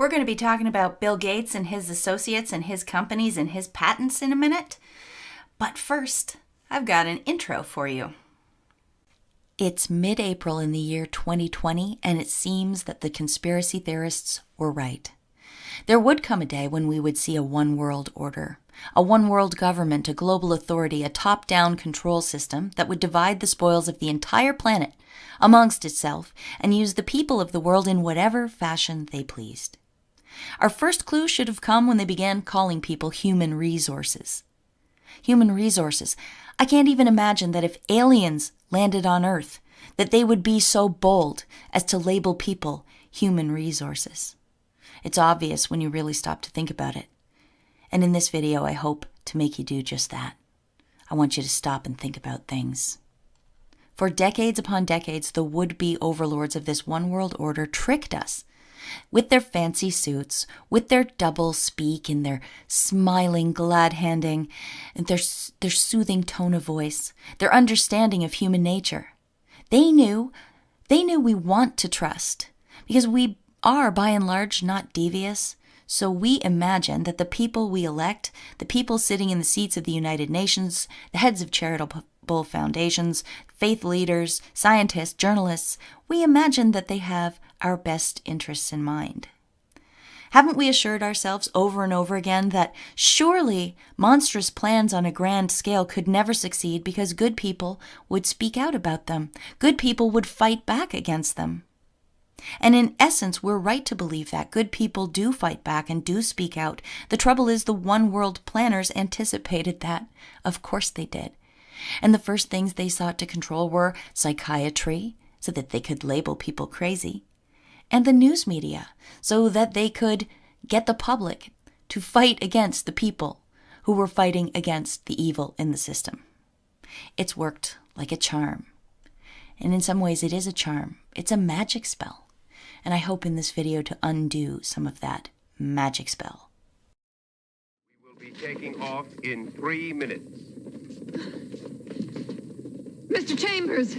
We're going to be talking about Bill Gates and his associates and his companies and his patents in a minute. But first, I've got an intro for you. It's mid-April in the year 2020, and it seems that the conspiracy theorists were right. There would come a day when we would see a one-world order, a one-world government, a global authority, a top-down control system that would divide the spoils of the entire planet amongst itself and use the people of the world in whatever fashion they pleased. Our first clue should have come when they began calling people human resources. Human resources. I can't even imagine that if aliens landed on Earth, that they would be so bold as to label people human resources. It's obvious when you really stop to think about it. And in this video, I hope to make you do just that. I want you to stop and think about things. For decades upon decades, the would-be overlords of this one-world order tricked us with their fancy suits, with their double speak and their smiling, glad-handing, and their soothing tone of voice, their understanding of human nature. They knew we want to trust, because we are, by and large, not devious. So we imagine that the people we elect, the people sitting in the seats of the United Nations, the heads of charitable foundations, faith leaders, scientists, journalists, we imagine that they have our best interests in mind. Haven't we assured ourselves over and over again that surely monstrous plans on a grand scale could never succeed because good people would speak out about them, good people would fight back against them? And in essence, we're right to believe that good people do fight back and do speak out. The trouble is the one-world planners anticipated that. Of course they did. And the first things they sought to control were psychiatry, so that they could label people crazy, and the news media, so that they could get the public to fight against the people who were fighting against the evil in the system. It's worked like a charm. And in some ways it is a charm. It's a magic spell. And I hope in this video to undo some of that magic spell. We will be taking off in 3 minutes. Mr. Chambers!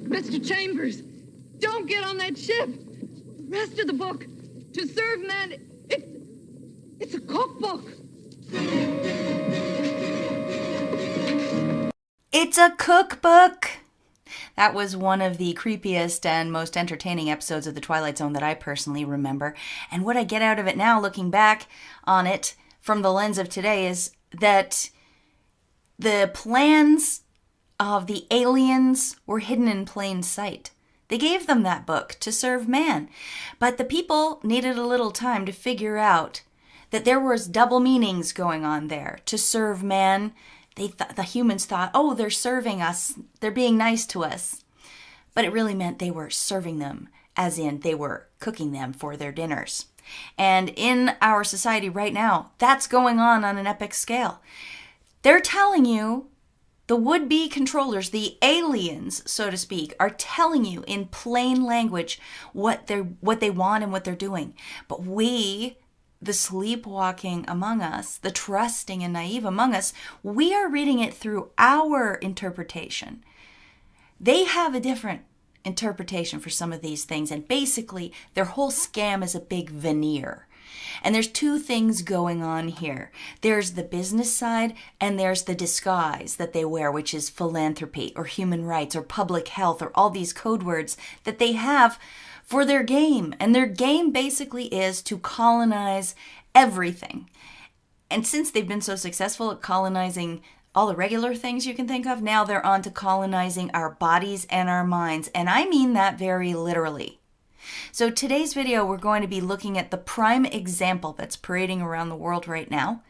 Mr. Chambers! Don't get on that ship! The rest of the book, To Serve Man, it's a cookbook! It's a cookbook! That was one of the creepiest and most entertaining episodes of The Twilight Zone that I personally remember. And what I get out of it now, looking back on it from the lens of today, is that the plans of the aliens were hidden in plain sight. They gave them that book, To Serve Man. But the people needed a little time to figure out that there was double meanings going on there. To serve man, the humans thought, oh, they're serving us, they're being nice to us. But it really meant they were serving them, as in they were cooking them for their dinners. And in our society right now, that's going on an epic scale. They're telling you, the would-be controllers, the aliens, so to speak, are telling you in plain language what they want and what they're doing. But we, the sleepwalking among us, the trusting and naive among us, we are reading it through our interpretation. They have a different interpretation for some of these things, and basically their whole scam is a big veneer. And there's two things going on here. There's the business side and there's the disguise that they wear, which is philanthropy or human rights or public health or all these code words that they have for their game. And their game basically is to colonize everything. And since they've been so successful at colonizing all the regular things you can think of, now they're on to colonizing our bodies and our minds. And I mean that very literally. So today's video, we're going to be looking at the prime example that's parading around the world right now.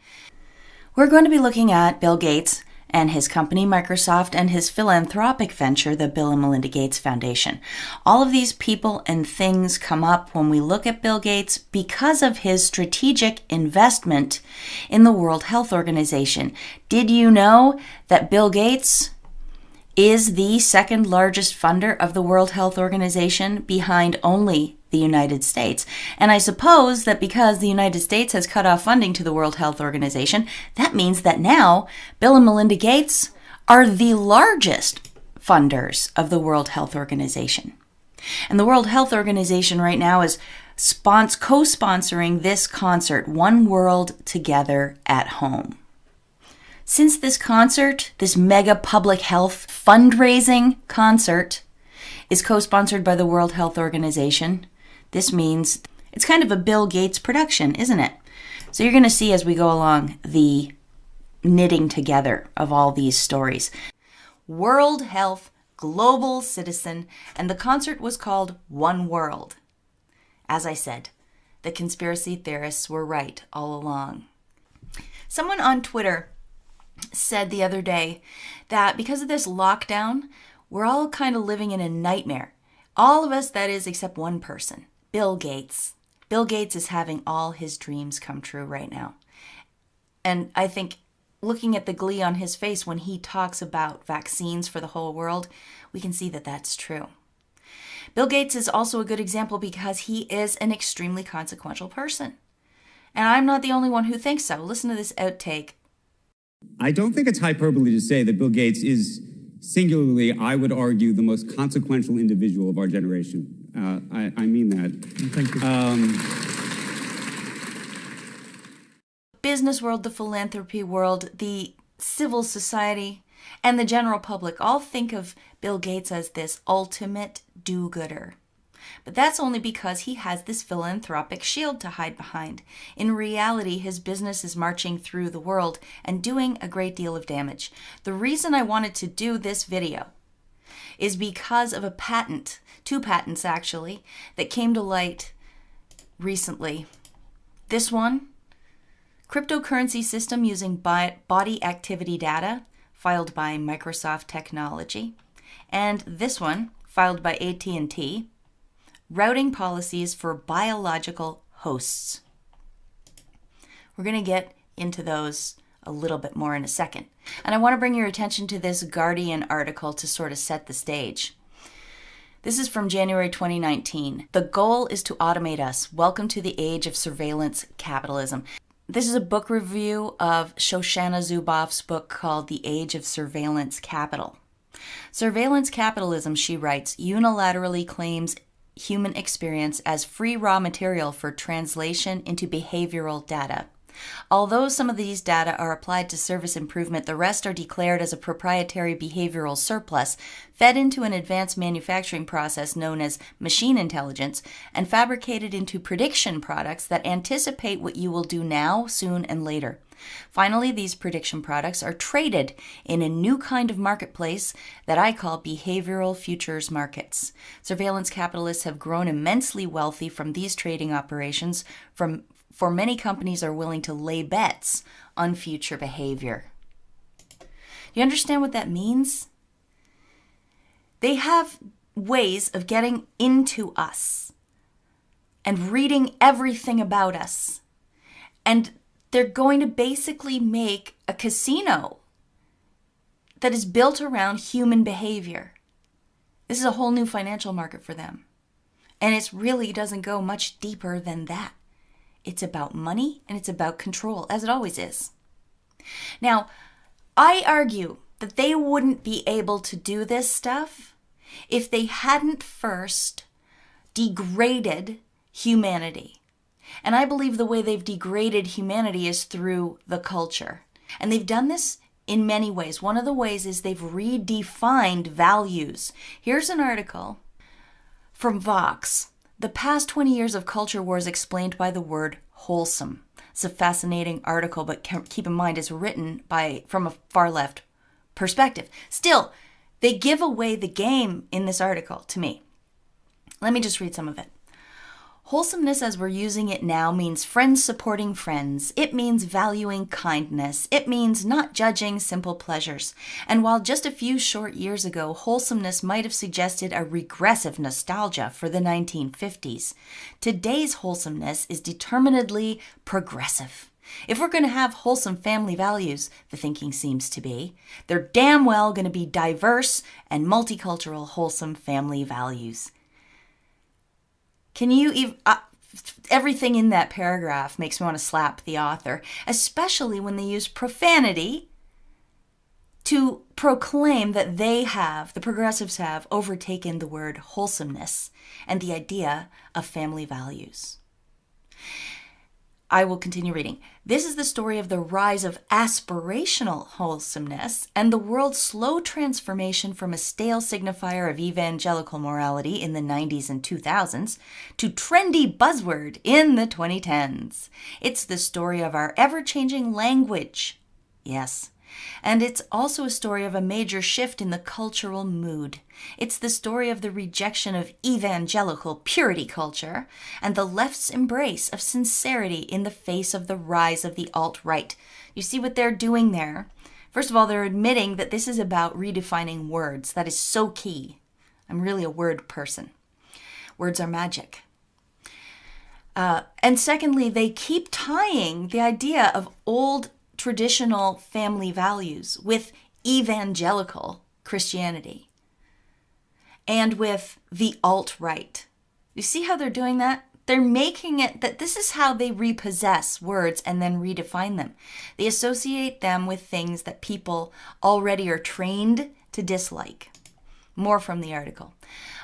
We're going to be looking at Bill Gates and his company Microsoft and his philanthropic venture, the Bill and Melinda Gates Foundation. All of these people and things come up when we look at Bill Gates because of his strategic investment in the World Health Organization. Did you know that Bill Gates is the second largest funder of the World Health Organization behind only the United States? And I suppose that because the United States has cut off funding to the World Health Organization, that means that now Bill and Melinda Gates are the largest funders of the World Health Organization. And the World Health Organization right now is co-sponsoring this concert, One World Together at Home. Since this concert, this mega public health fundraising concert, is co-sponsored by the World Health Organization, this means it's kind of a Bill Gates production, isn't it? So you're going to see as we go along the knitting together of all these stories. World Health, Global Citizen, and the concert was called One World. As I said, the conspiracy theorists were right all along. Someone on Twitter said the other day that because of this lockdown, we're all kind of living in a nightmare. All of us, that is, except one person, Bill Gates. Bill Gates is having all his dreams come true right now. And I think looking at the glee on his face when he talks about vaccines for the whole world, we can see that that's true. Bill Gates is also a good example because he is an extremely consequential person. And I'm not the only one who thinks so. Listen to this outtake. I don't think it's hyperbole to say that Bill Gates is singularly, I would argue, the most consequential individual of our generation. I mean that. Thank you. Business world, the philanthropy world, the civil society, and the general public all think of Bill Gates as this ultimate do-gooder. But that's only because he has this philanthropic shield to hide behind. In reality, his business is marching through the world and doing a great deal of damage. The reason I wanted to do this video is because of a patent, 2 patents actually, that came to light recently. This one, cryptocurrency system using body activity data, filed by Microsoft Technology. And this one, filed by AT&T, routing policies for biological hosts. We're going to get into those a little bit more in a second. And I want to bring your attention to this Guardian article to sort of set the stage. This is from January 2019. The goal is to automate us. Welcome to the age of surveillance capitalism. This is a book review of Shoshana Zuboff's book called The Age of Surveillance Capital. Surveillance capitalism, she writes, unilaterally claims human experience as free raw material for translation into behavioral data. Although some of these data are applied to service improvement, the rest are declared as a proprietary behavioral surplus fed into an advanced manufacturing process known as machine intelligence and fabricated into prediction products that anticipate what you will do now, soon, and later. Finally, these prediction products are traded in a new kind of marketplace that I call behavioral futures markets. Surveillance capitalists have grown immensely wealthy from these trading operations, for many companies are willing to lay bets on future behavior. You understand what that means? They have ways of getting into us and reading everything about us. And they're going to basically make a casino that is built around human behavior. This is a whole new financial market for them. And it really doesn't go much deeper than that. It's about money and it's about control, as it always is. Now, I argue that they wouldn't be able to do this stuff if they hadn't first degraded humanity. And I believe the way they've degraded humanity is through the culture. And they've done this in many ways. One of the ways is they've redefined values. Here's an article from Vox. The past 20 years of culture wars explained by the word wholesome. It's a fascinating article, but keep in mind it's written from a far left perspective. Still, they give away the game in this article to me. Let me just read some of it. Wholesomeness as we're using it now means friends supporting friends. It means valuing kindness. It means not judging simple pleasures. And while just a few short years ago, wholesomeness might have suggested a regressive nostalgia for the 1950s, today's wholesomeness is determinedly progressive. If we're going to have wholesome family values, the thinking seems to be, they're damn well going to be diverse and multicultural wholesome family values. Can you even... everything in that paragraph makes me want to slap the author, especially when they use profanity to proclaim that the progressives have overtaken the word wholesomeness and the idea of family values. I will continue reading. This is the story of the rise of aspirational wholesomeness and the world's slow transformation from a stale signifier of evangelical morality in the 90s and 2000s to trendy buzzword in the 2010s. It's the story of our ever-changing language. Yes. And it's also a story of a major shift in the cultural mood. It's the story of the rejection of evangelical purity culture and the left's embrace of sincerity in the face of the rise of the alt-right. You see what they're doing there? First of all, they're admitting that this is about redefining words. That is so key. I'm really a word person. Words are magic. And secondly, they keep tying the idea of old traditional family values with evangelical Christianity and with the alt-right. You see how they're doing that? They're making it that this is how they repossess words and then redefine them. They associate them with things that people already are trained to dislike. More from the article.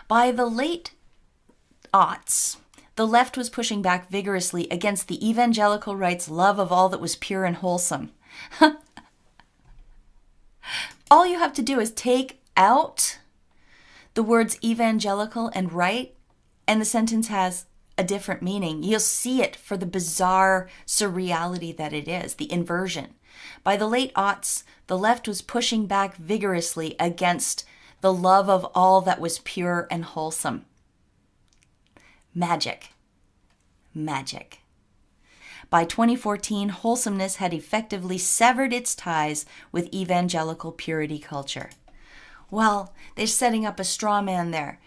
By the late aughts, the left was pushing back vigorously against the evangelical right's love of all that was pure and wholesome. All you have to do is take out the words evangelical and right, and the sentence has a different meaning. You'll see it for the bizarre surreality that it is, the inversion. By the late aughts, the left was pushing back vigorously against the love of all that was pure and wholesome. Magic. Magic. By 2014, wholesomeness had effectively severed its ties with evangelical purity culture. Well, they're setting up a straw man there.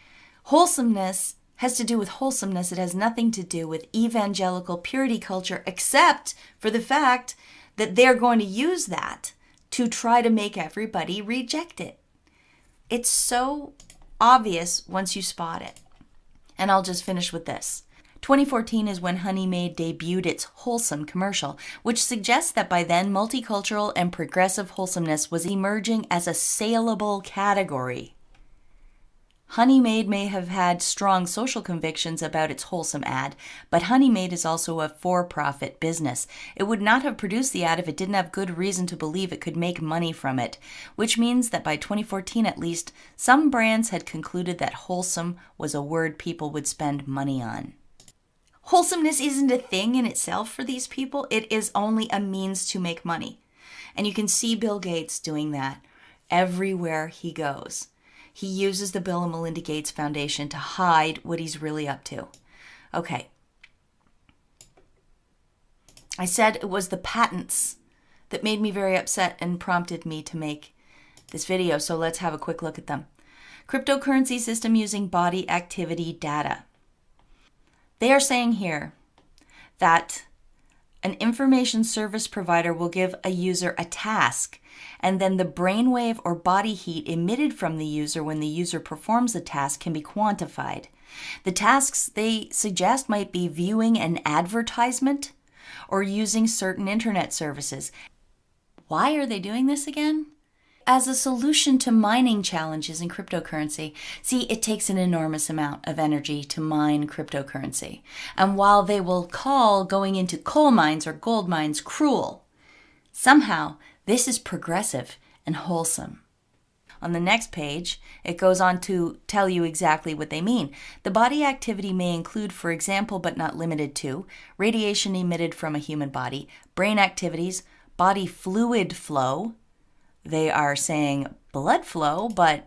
Wholesomeness has to do with wholesomeness. It has nothing to do with evangelical purity culture, except for the fact that they're going to use that to try to make everybody reject it. It's so obvious once you spot it. And I'll just finish with this. 2014 is when Honey Maid debuted its wholesome commercial, which suggests that by then multicultural and progressive wholesomeness was emerging as a saleable category. Honey Maid may have had strong social convictions about its wholesome ad, but Honey Maid is also a for-profit business. It would not have produced the ad if it didn't have good reason to believe it could make money from it, which means that by 2014 at least, some brands had concluded that wholesome was a word people would spend money on. Wholesomeness isn't a thing in itself for these people. It is only a means to make money. And you can see Bill Gates doing that everywhere he goes. He uses the Bill and Melinda Gates Foundation to hide what he's really up to. Okay. I said it was the patents that made me very upset and prompted me to make this video, so let's have a quick look at them. Cryptocurrency system using body activity data. They are saying here that an information service provider will give a user a task, and then the brainwave or body heat emitted from the user when the user performs the task can be quantified. The tasks they suggest might be viewing an advertisement or using certain internet services. Why are they doing this again? As a solution to mining challenges in cryptocurrency. See, it takes an enormous amount of energy to mine cryptocurrency. And while they will call going into coal mines or gold mines cruel, somehow this is progressive and wholesome. On the next page, it goes on to tell you exactly what they mean. The body activity may include, for example, but not limited to, radiation emitted from a human body, brain activities, body fluid flow. They are saying blood flow, but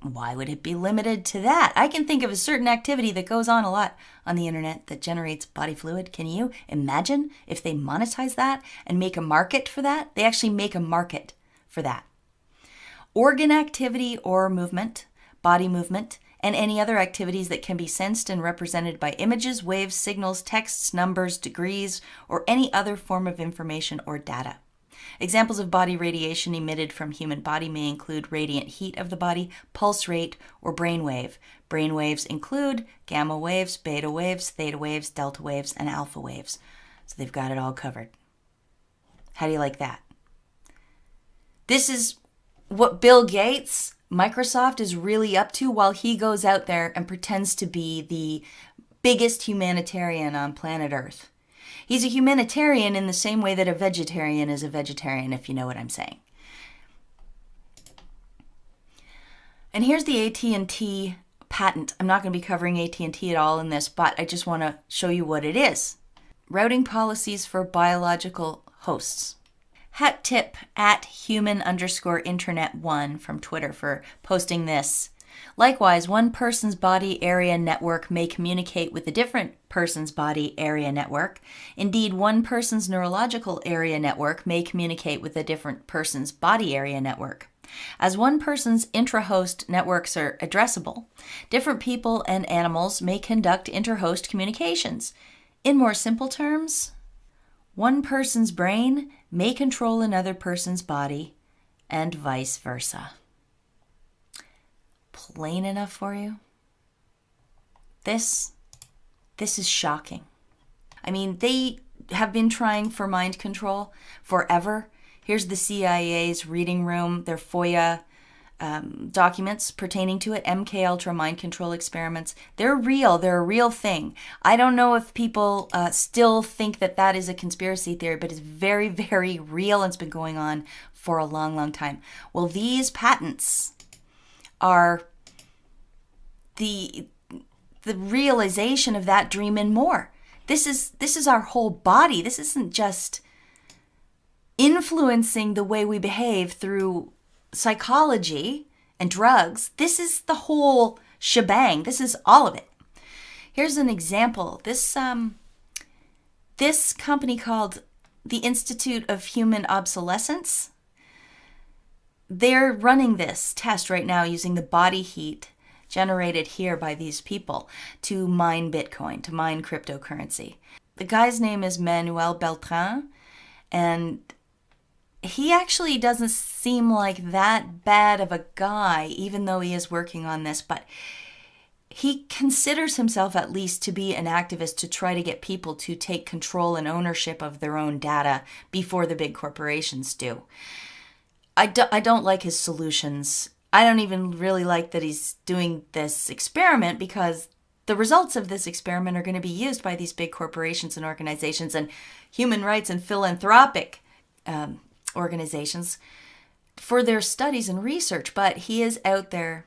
why would it be limited to that? I can think of a certain activity that goes on a lot on the internet that generates body fluid. Can you imagine if they monetize that and make a market for that? They actually make a market for that. Organ activity or movement, body movement, and any other activities that can be sensed and represented by images, waves, signals, texts, numbers, degrees, or any other form of information or data. Examples of body radiation emitted from human body may include radiant heat of the body, pulse rate, or brain wave. Brain waves include gamma waves, beta waves, theta waves, delta waves, and alpha waves. So they've got it all covered. How do you like that? This is what Bill Gates, Microsoft, is really up to while he goes out there and pretends to be the biggest humanitarian on planet Earth. He's a humanitarian in the same way that a vegetarian is a vegetarian, if you know what I'm saying. And here's the AT&T patent. I'm not going to be covering AT&T at all in this, but I just want to show you what it is. Routing policies for biological hosts. Hat tip at human_internet1 from Twitter for posting this. Likewise, one person's body area network may communicate with a different person's body area network. Indeed, one person's neurological area network may communicate with a different person's body area network. As one person's intra-host networks are addressable, different people and animals may conduct inter-host communications. In more simple terms, one person's brain may control another person's body, and vice versa. Plain enough for you? This is shocking. I mean, they have been trying for mind control forever. Here's the CIA's reading room, their FOIA documents pertaining to it, MK Ultra mind control experiments. They're real. They're a real thing. I don't know if people still think that that is a conspiracy theory, but it's very, very real and it's been going on for a long, long time. Well, these patents are the realization of that dream and more. This is our whole body. This isn't just influencing the way we behave through psychology and drugs. This is the whole shebang. This is all of it. Here's an example. This company called the Institute of Human Obsolescence, they're running this test right now using the body heat generated here by these people to mine Bitcoin, to mine cryptocurrency. The guy's name is Manuel Beltran, and he actually doesn't seem like that bad of a guy, even though he is working on this, but he considers himself at least to be an activist to try to get people to take control and ownership of their own data before the big corporations do. I don't like his solutions. I don't even really like that he's doing this experiment, because the results of this experiment are going to be used by these big corporations and organizations and human rights and philanthropic organizations for their studies and research. But he is out there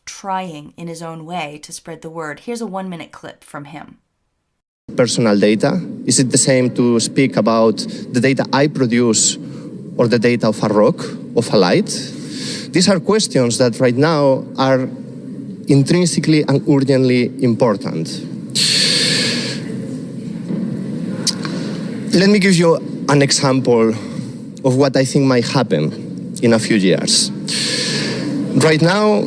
trying in his own way to spread the word. Here's a 1-minute clip from him. Personal data? Is it the same to speak about the data I produce or the data of a rock, of a light? These are questions that right now are intrinsically and urgently important. Let me give you an example of what I think might happen in a few years. Right now,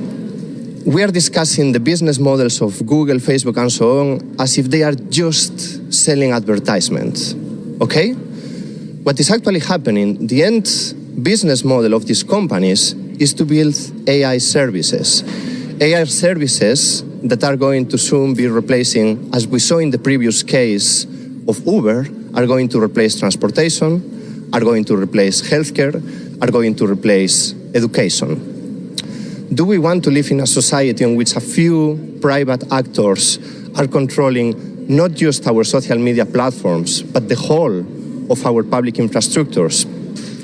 we are discussing the business models of Google, Facebook, and so on as if they are just selling advertisements, okay? What is actually happening, the end business model of these companies is to build AI services. AI services that are going to soon be replacing, as we saw in the previous case of Uber, are going to replace transportation, are going to replace healthcare, are going to replace education. Do we want to live in a society in which a few private actors are controlling not just our social media platforms, but the whole of our public infrastructures?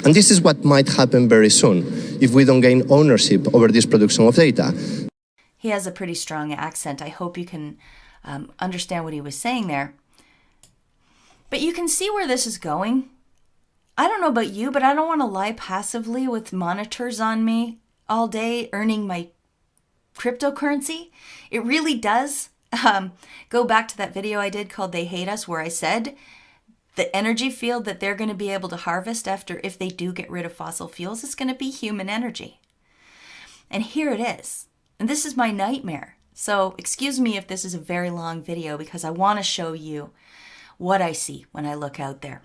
And this is what might happen very soon if we don't gain ownership over this production of data. He has a pretty strong accent. I hope you can understand what he was saying there. But you can see where this is going. I don't know about you, but I don't want to lie passively with monitors on me all day earning my cryptocurrency. It really does go back to that video I did called They Hate Us, where I said the energy field that they're going to be able to harvest after, if they do get rid of fossil fuels, is going to be human energy. And here it is. And this is my nightmare. So excuse me if this is a very long video, because I want to show you what I see when I look out there.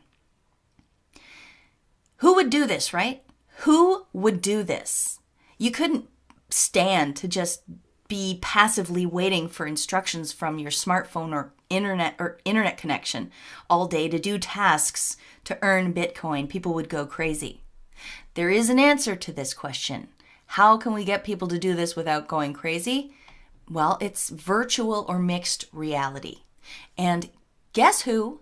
Who would do this, right? Who would do this? You couldn't stand to just be passively waiting for instructions from your smartphone or internet connection all day to do tasks to earn Bitcoin. People would go crazy. There is an answer to this question. How can we get people to do this without going crazy? Well, it's virtual or mixed reality. And guess who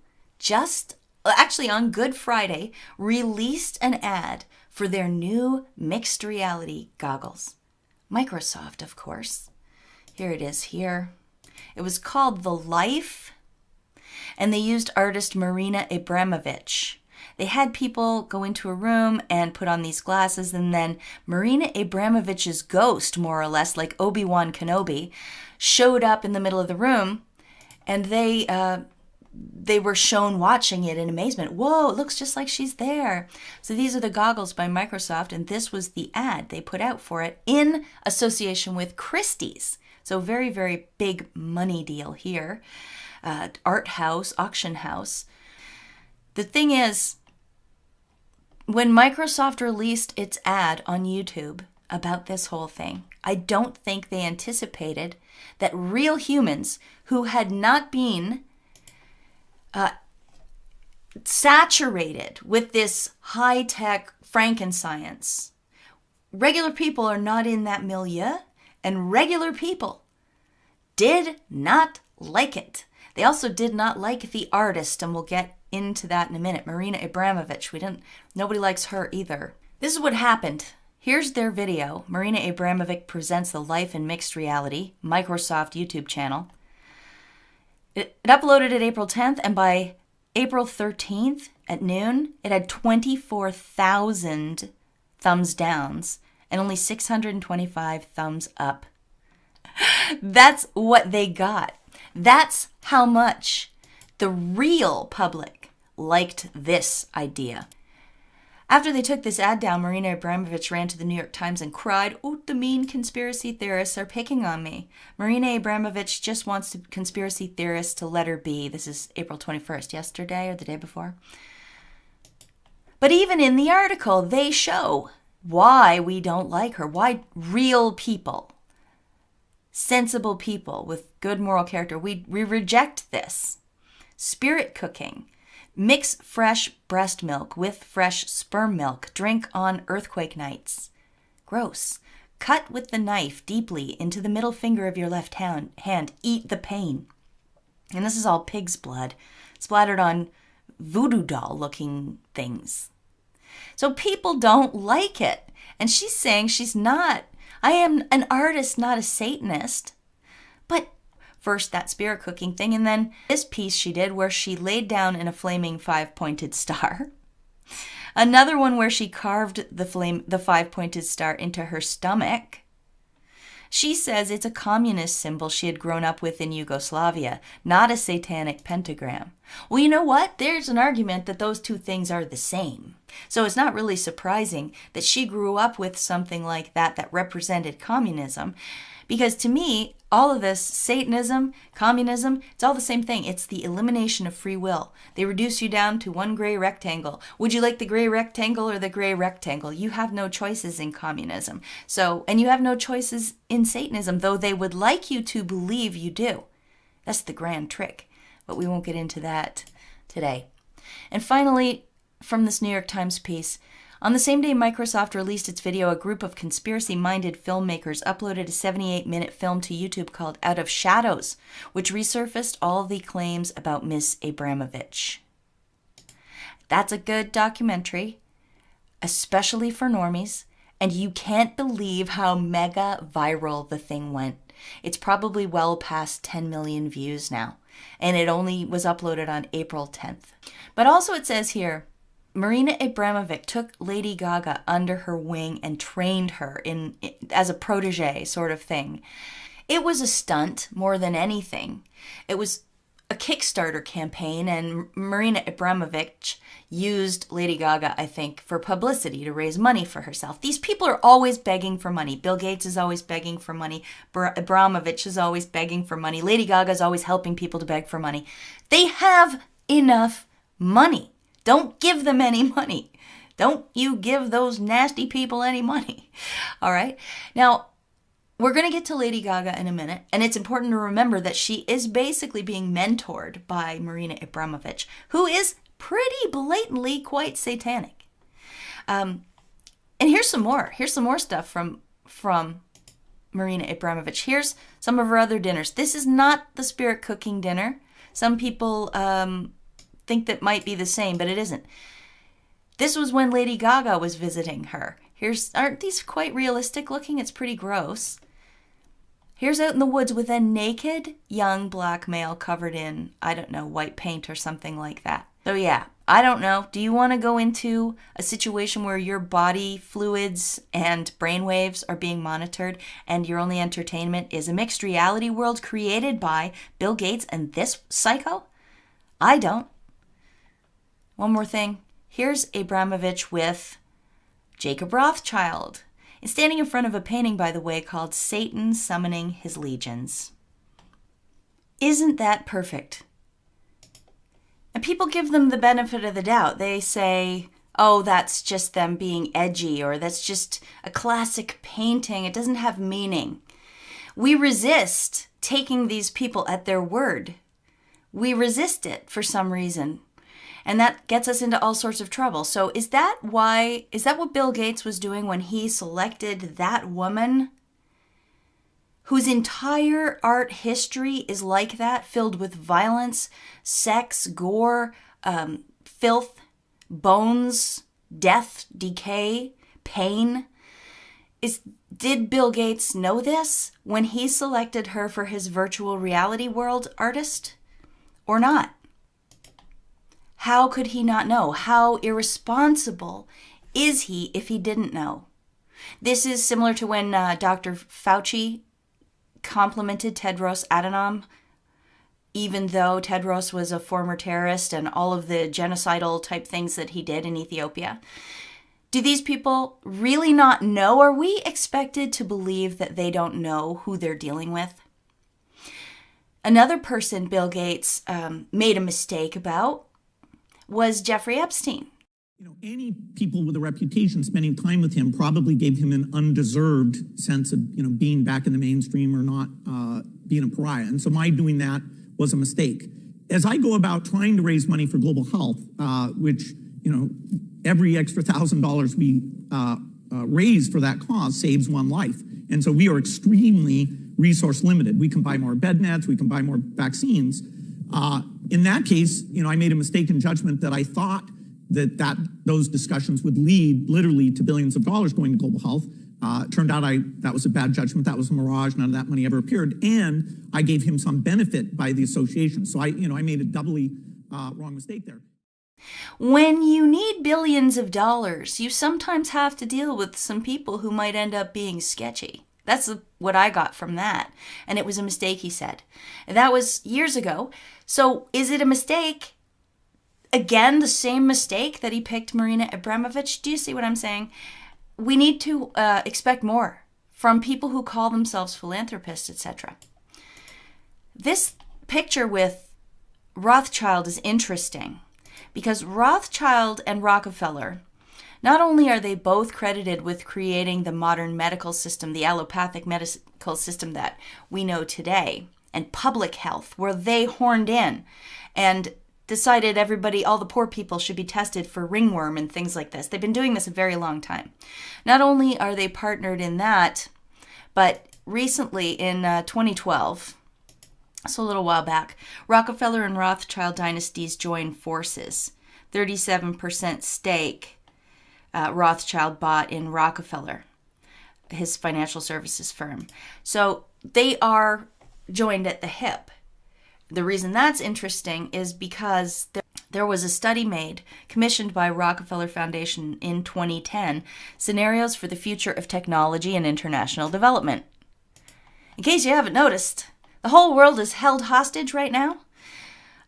actually on Good Friday released an ad for their new mixed reality goggles? Microsoft, of course. Here it is here. It was called The Life, and they used artist Marina Abramovich. They had people go into a room and put on these glasses, and then Marina Abramovich's ghost, more or less, like Obi-Wan Kenobi, showed up in the middle of the room, and they were shown watching it in amazement. Whoa, it looks just like she's there. So these are the goggles by Microsoft, and this was the ad they put out for it in association with Christie's. So very, very big money deal here. Art house, auction house. The thing is, when Microsoft released its ad on YouTube about this whole thing, I don't think they anticipated that real humans who had not been saturated with this high-tech Frankenscience, regular people are not in that milieu, and regular people did not like it. They also did not like the artist, and we'll get into that in a minute. Marina Abramovich, nobody likes her either. This is what happened. Here's their video. Marina Abramovich presents The Life in Mixed Reality, Microsoft YouTube channel. It uploaded at April 10th, and by April 13th at noon, it had 24,000 thumbs downs and only 625 thumbs up. That's what they got. That's how much the real public liked this idea. After they took this ad down, Marina Abramovich ran to the New York Times and cried, "Oh, the mean conspiracy theorists are picking on me. Marina Abramovich just wants conspiracy theorists to let her be." This is April 21st, yesterday or the day before. But even in the article, they show why we don't like her, why real people, sensible people with good moral character, we reject this. Spirit cooking. Mix fresh breast milk with fresh sperm milk. Drink on earthquake nights. Gross. Cut with the knife deeply into the middle finger of your left hand. Eat the pain. And this is all pig's blood splattered on voodoo doll looking things. So people don't like it. And she's saying she's not. I am an artist, not a Satanist. But first that spirit cooking thing, and then this piece she did where she laid down in a flaming five-pointed star. Another one where she carved the five-pointed star into her stomach. She says it's a communist symbol she had grown up with in Yugoslavia, not a satanic pentagram. Well, you know what? There's an argument that those two things are the same. So it's not really surprising that she grew up with something like that represented communism. Because to me, all of this, Satanism, communism, it's all the same thing. It's the elimination of free will. They reduce you down to one gray rectangle. Would you like the gray rectangle or the gray rectangle? You have no choices in communism. And you have no choices in Satanism, though they would like you to believe you do. That's the grand trick. But we won't get into that today. And finally, from this New York Times piece, on the same day Microsoft released its video, a group of conspiracy-minded filmmakers uploaded a 78-minute film to YouTube called Out of Shadows, which resurfaced all the claims about Miss Abramovich. That's a good documentary, especially for normies, and you can't believe how mega viral the thing went. It's probably well past 10 million views now, and it only was uploaded on April 10th. But also it says here, Marina Abramovich took Lady Gaga under her wing and trained her as a protege sort of thing. It was a stunt more than anything. It was a Kickstarter campaign, and Marina Abramovich used Lady Gaga, I think, for publicity to raise money for herself. These people are always begging for money. Bill Gates is always begging for money. Abramovich is always begging for money. Lady Gaga is always helping people to beg for money. They have enough money. Don't give them any money. Don't you give those nasty people any money. All right? Now, we're going to get to Lady Gaga in a minute, and it's important to remember that she is basically being mentored by Marina Abramovich, who is pretty blatantly quite satanic. And here's some more. Here's some more stuff from Marina Abramovich. Here's some of her other dinners. This is not the Spirit Cooking dinner. Some people think that might be the same, but it isn't. This was when Lady Gaga was visiting her. Aren't these quite realistic looking? It's pretty gross. Here's out in the woods with a naked young black male covered in, I don't know, white paint or something like that. So yeah, I don't know. Do you want to go into a situation where your body fluids and brainwaves are being monitored and your only entertainment is a mixed reality world created by Bill Gates and this psycho? I don't. One more thing. Here's Abramovich with Jacob Rothschild. It's standing in front of a painting, by the way, called Satan Summoning His Legions. Isn't that perfect? And people give them the benefit of the doubt. They say, oh, that's just them being edgy, or that's just a classic painting. It doesn't have meaning. We resist taking these people at their word. We resist it for some reason. And that gets us into all sorts of trouble. So is that what Bill Gates was doing when he selected that woman whose entire art history is like that, filled with violence, sex, gore, filth, bones, death, decay, pain? Did Bill Gates know this when he selected her for his virtual reality world artist or not? How could he not know? How irresponsible is he if he didn't know? This is similar to when Dr. Fauci complimented Tedros Adhanom, even though Tedros was a former terrorist and all of the genocidal type things that he did in Ethiopia. Do these people really not know? Are we expected to believe that they don't know who they're dealing with? Another person Bill Gates made a mistake about was Jeffrey Epstein. Any people with a reputation spending time with him probably gave him an undeserved sense of, being back in the mainstream or not being a pariah. And so my doing that was a mistake. As I go about trying to raise money for global health, which, every extra $1,000 we raise for that cause saves one life. And so we are extremely resource limited. We can buy more bed nets, we can buy more vaccines. In that case, I made a mistaken judgment that I thought that those discussions would lead literally to billions of dollars going to global health. Turned out that was a bad judgment. That was a mirage. None of that money ever appeared. And I gave him some benefit by the association. So I made a doubly wrong mistake there. When you need billions of dollars, you sometimes have to deal with some people who might end up being sketchy. That's what I got from that. And it was a mistake, he said. And that was years ago. So is it a mistake? Again, the same mistake that he picked Marina Abramovich? Do you see what I'm saying? We need to expect more from people who call themselves philanthropists, etc. This picture with Rothschild is interesting because Rothschild and Rockefeller, not only are they both credited with creating the modern medical system, the allopathic medical system that we know today, and public health, where they horned in and decided all the poor people should be tested for ringworm and things like this. They've been doing this a very long time. Not only are they partnered in that, but recently in 2012, so a little while back, Rockefeller and Rothschild dynasties joined forces. 37% stake Rothschild bought in Rockefeller, his financial services firm. So they are joined at the hip. The reason that's interesting is because there was a study made, commissioned by Rockefeller Foundation in 2010, Scenarios for the Future of Technology and International Development. In case you haven't noticed, the whole world is held hostage right now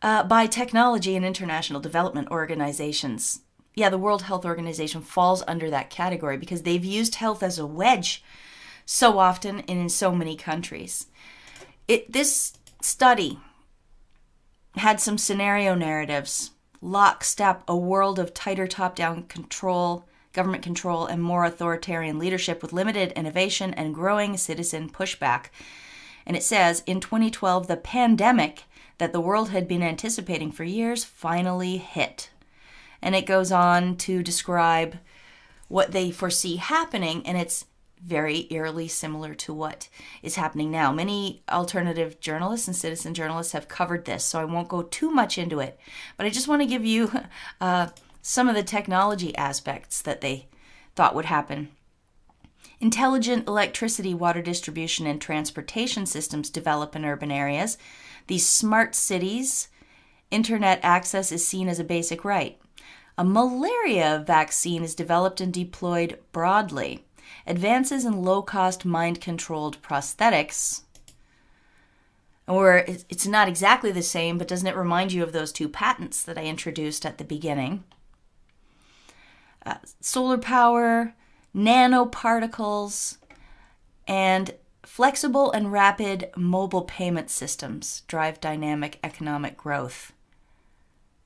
by technology and international development organizations. Yeah, the World Health Organization falls under that category because they've used health as a wedge so often and in so many countries. This study had some scenario narratives, lockstep, a world of tighter top-down control, government control, and more authoritarian leadership with limited innovation and growing citizen pushback. And it says, in 2012, the pandemic that the world had been anticipating for years finally hit. And it goes on to describe what they foresee happening, and it's very eerily similar to what is happening now. Many alternative journalists and citizen journalists have covered this, so I won't go too much into it. But I just want to give you some of the technology aspects that they thought would happen. Intelligent electricity, water distribution, and transportation systems develop in urban areas. These smart cities, internet access is seen as a basic right. A malaria vaccine is developed and deployed broadly. Advances in low-cost, mind-controlled prosthetics, or it's not exactly the same, but doesn't it remind you of those 2 patents that I introduced at the beginning? Solar power, nanoparticles, and flexible and rapid mobile payment systems drive dynamic economic growth.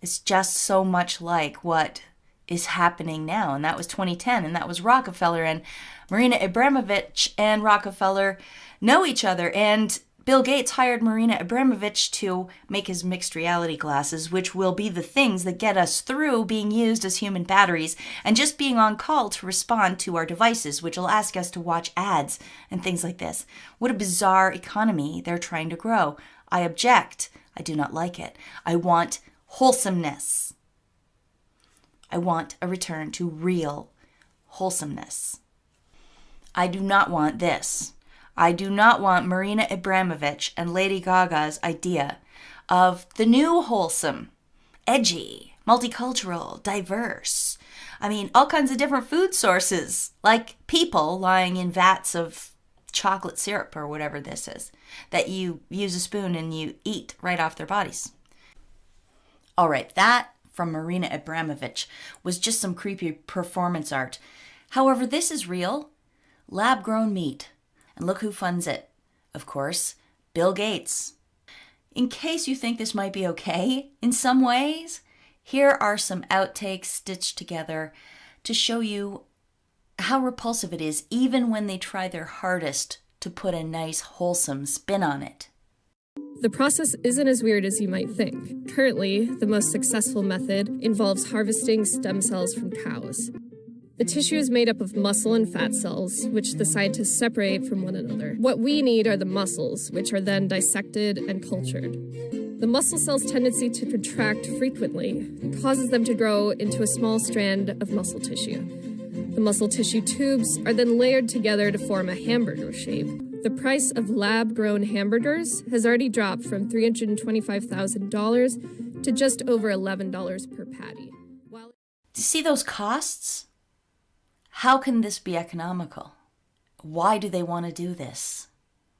It's just so much like what is happening now, and that was 2010, and that was Rockefeller, and Marina Abramovich and Rockefeller know each other, and Bill Gates hired Marina Abramovich to make his mixed reality glasses, which will be the things that get us through being used as human batteries and just being on call to respond to our devices, which will ask us to watch ads and things like this. What a bizarre economy they're trying to grow. I object. I do not like it. I want wholesomeness. I want a return to real wholesomeness. I do not want this. I do not want Marina Abramovich and Lady Gaga's idea of the new wholesome, edgy, multicultural, diverse. I mean, all kinds of different food sources, like people lying in vats of chocolate syrup or whatever this is, that you use a spoon and you eat right off their bodies. All right, that from Marina Abramovich was just some creepy performance art. However, this is real, lab-grown meat. And look who funds it. Of course, Bill Gates. In case you think this might be okay in some ways, here are some outtakes stitched together to show you how repulsive it is, even when they try their hardest to put a nice, wholesome spin on it. The process isn't as weird as you might think. Currently, the most successful method involves harvesting stem cells from cows. The tissue is made up of muscle and fat cells, which the scientists separate from one another. What we need are the muscles, which are then dissected and cultured. The muscle cells' tendency to contract frequently causes them to grow into a small strand of muscle tissue. The muscle tissue tubes are then layered together to form a hamburger shape. The price of lab-grown hamburgers has already dropped from $325,000 to just over $11 per patty. Do you see those costs? How can this be economical? Why do they want to do this?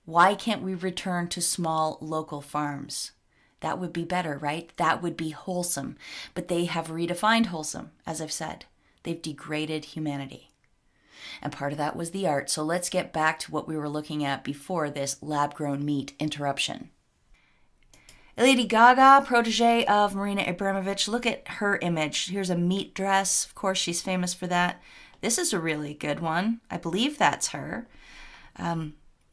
Why can't we return to small local farms? That would be better, right? That would be wholesome. But they have redefined wholesome, as I've said. They've degraded humanity. And part of that was the art. So let's get back to what we were looking at before this lab-grown meat interruption. Lady Gaga, protege of Marina Abramovich. Look at her image. Here's a meat dress. Of course, she's famous for that. This is a really good one. I believe that's her.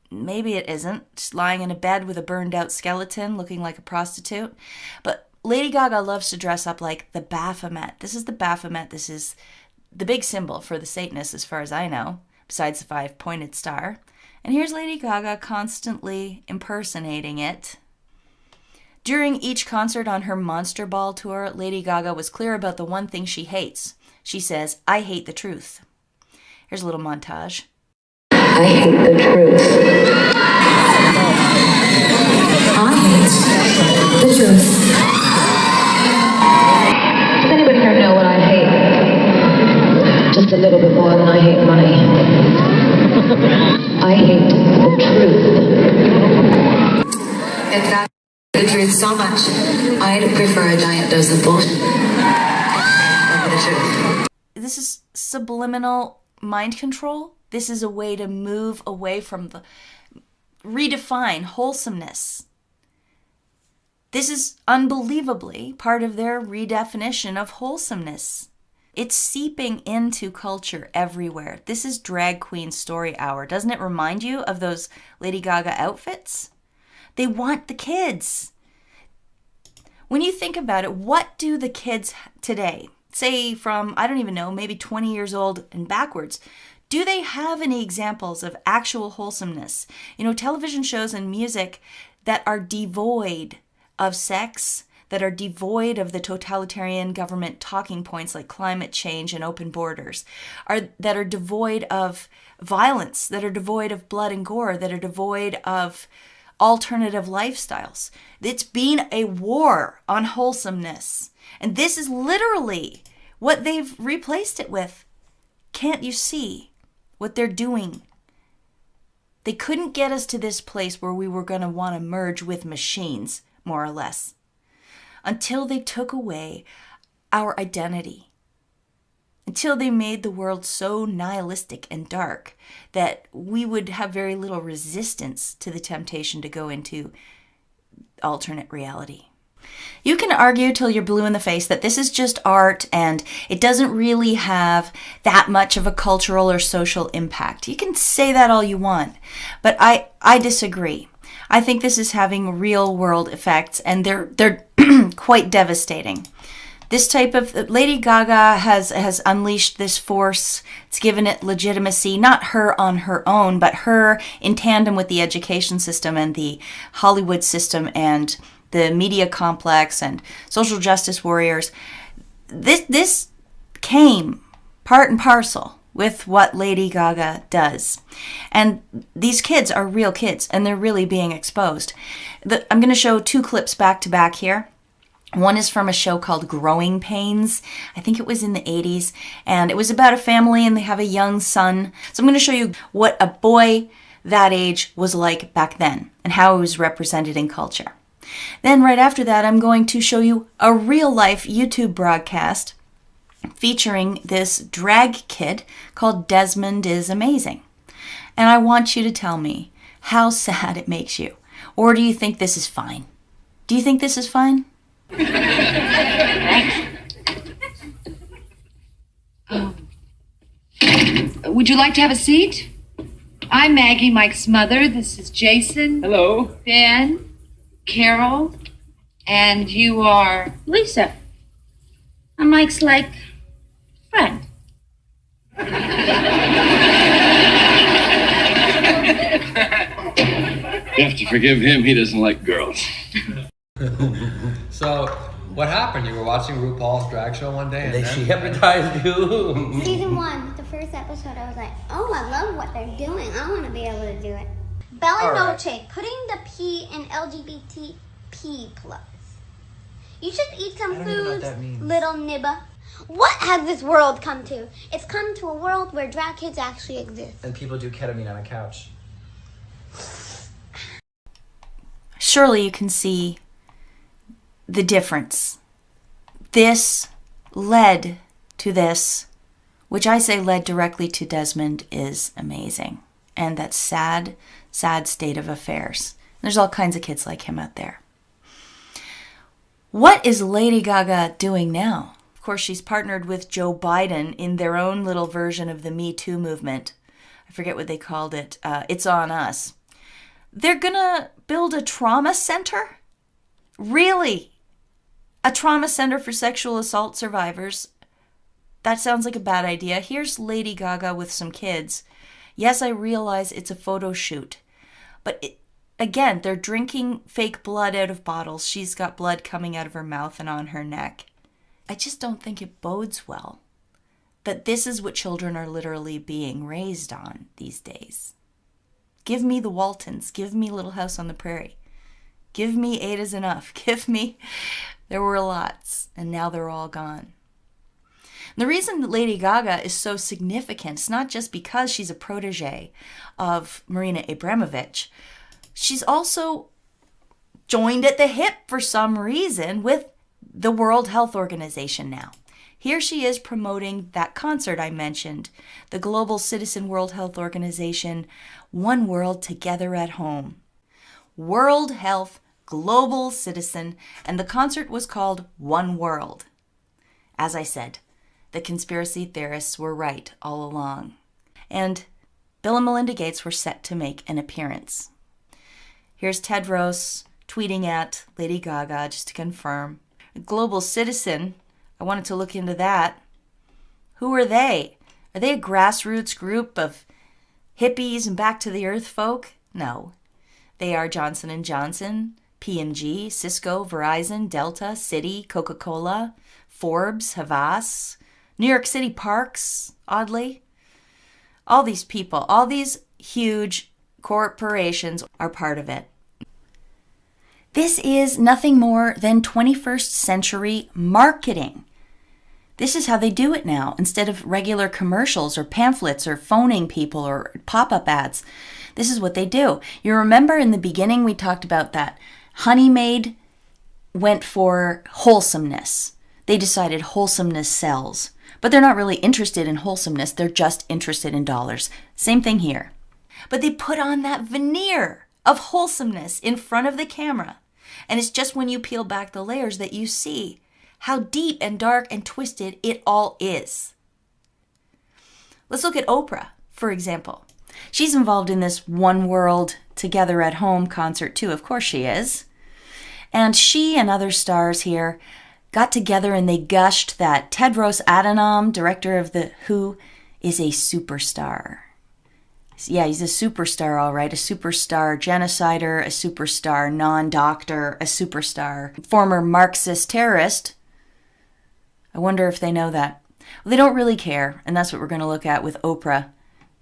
Maybe it isn't. She's lying in a bed with a burned out skeleton looking like a prostitute. But Lady Gaga loves to dress up like the Baphomet. This is the Baphomet. This is the big symbol for the Satanists as far as I know, besides the 5-pointed star. And here's Lady Gaga constantly impersonating it. During each concert on her Monster Ball tour, Lady Gaga was clear about the one thing she hates. She says, "I hate the truth." Here's a little montage. I hate the truth. I hate the truth. Does anybody here know what I hate? Just a little bit more than I hate money. I hate the truth. In fact, the truth so much, I'd prefer a giant dose of bullshit over the truth. This is subliminal mind control. This is a way to move away from redefine wholesomeness. This is unbelievably part of their redefinition of wholesomeness. It's seeping into culture everywhere. This is drag queen story hour. Doesn't it remind you of those Lady Gaga outfits? They want the kids. When you think about it, what do the kids today, say from, I don't even know, maybe 20 years old and backwards, do they have any examples of actual wholesomeness? You know, television shows and music that are devoid of sex, that are devoid of the totalitarian government talking points like climate change and open borders, that are devoid of violence, that are devoid of blood and gore, that are devoid of alternative lifestyles. It's been a war on wholesomeness. And this is literally what they've replaced it with. Can't you see what they're doing? They couldn't get us to this place where we were going to want to merge with machines, more or less, until they took away our identity. Until they made the world so nihilistic and dark that we would have very little resistance to the temptation to go into alternate reality. You can argue till you're blue in the face that this is just art and it doesn't really have that much of a cultural or social impact. You can say that all you want, but I disagree. I think this is having real world effects, and they're quite devastating. This type of Lady Gaga has unleashed this force. It's given it legitimacy, not her on her own, but her in tandem with the education system and the Hollywood system and the media complex and social justice warriors. This came part and parcel with what Lady Gaga does. And these kids are real kids, and they're really being exposed. I'm going to show two clips back to back here. One is from a show called Growing Pains. I think it was in the 80s. And it was about a family, and they have a young son. So I'm going to show you what a boy that age was like back then and how it was represented in culture. Then right after that, I'm going to show you a real-life YouTube broadcast featuring this drag kid called Desmond is Amazing. And I want you to tell me how sad it makes you. Or do you think this is fine? Do you think this is fine? Would you like to have a seat? I'm Maggie, Mike's mother. This is Jason. Hello. Ben. Carol. And you are... Lisa. I'm Mike's, friend. You have to forgive him. He doesn't like girls. So, what happened? You were watching RuPaul's drag show one day and then she hypnotized you. Season 1, the first episode, I was like, oh, I love what they're doing. I want to be able to do it. Bella Noche, putting the P in LGBTP+. You should eat some food, little nibba. What has this world come to? It's come to a world where drag kids actually exist. And people do ketamine on a couch. Surely you can see the difference. This led to this, which I say led directly to Desmond is Amazing. And that sad, sad state of affairs. There's all kinds of kids like him out there. What is Lady Gaga doing now? Of course, she's partnered with Joe Biden in their own little version of the Me Too movement. I forget what they called it. It's on us. They're gonna build a trauma center? Really? A trauma center for sexual assault survivors? That sounds like a bad idea. Here's Lady Gaga with some kids. Yes, I realize it's a photo shoot. But again, they're drinking fake blood out of bottles. She's got blood coming out of her mouth and on her neck. I just don't think it bodes well that this is what children are literally being raised on these days. Give me the Waltons. Give me Little House on the Prairie. Give me Eight is Enough. Give me... There were lots, and now they're all gone. And the reason that Lady Gaga is so significant is not just because she's a protege of Marina Abramovich. She's also joined at the hip for some reason with the World Health Organization now. Here she is promoting that concert I mentioned, the Global Citizen World Health Organization, One World Together at Home. World Health, Global Citizen, and the concert was called One World. As I said, the conspiracy theorists were right all along. And Bill and Melinda Gates were set to make an appearance. Here's Tedros tweeting at Lady Gaga just to confirm. Global Citizen I wanted to look into that. Who are they? Are they a grassroots group of hippies and back-to-the-earth folk? No. They are Johnson & Johnson, P&G, Cisco, Verizon, Delta, Citi, Coca-Cola, Forbes, Havas, New York City Parks, oddly. All these people, all these huge corporations are part of it. This is nothing more than 21st century marketing. This is how they do it now. Instead of regular commercials or pamphlets or phoning people or pop-up ads, this is what they do. You remember in the beginning we talked about that Honey Maid went for wholesomeness. They decided wholesomeness sells. But they're not really interested in wholesomeness. They're just interested in dollars. Same thing here. But they put on that veneer of wholesomeness in front of the camera. And it's just when you peel back the layers that you see how deep and dark and twisted it all is. Let's look at Oprah, for example. She's involved in this One World Together at Home concert too. Of course she is. And she and other stars here got together and they gushed that Tedros Adhanom, director of the WHO, is a superstar. Yeah, he's a superstar, all right. A superstar genocider, a superstar non-doctor, a superstar former Marxist terrorist. I wonder if they know that. Well, they don't really care, and that's what we're going to look at with Oprah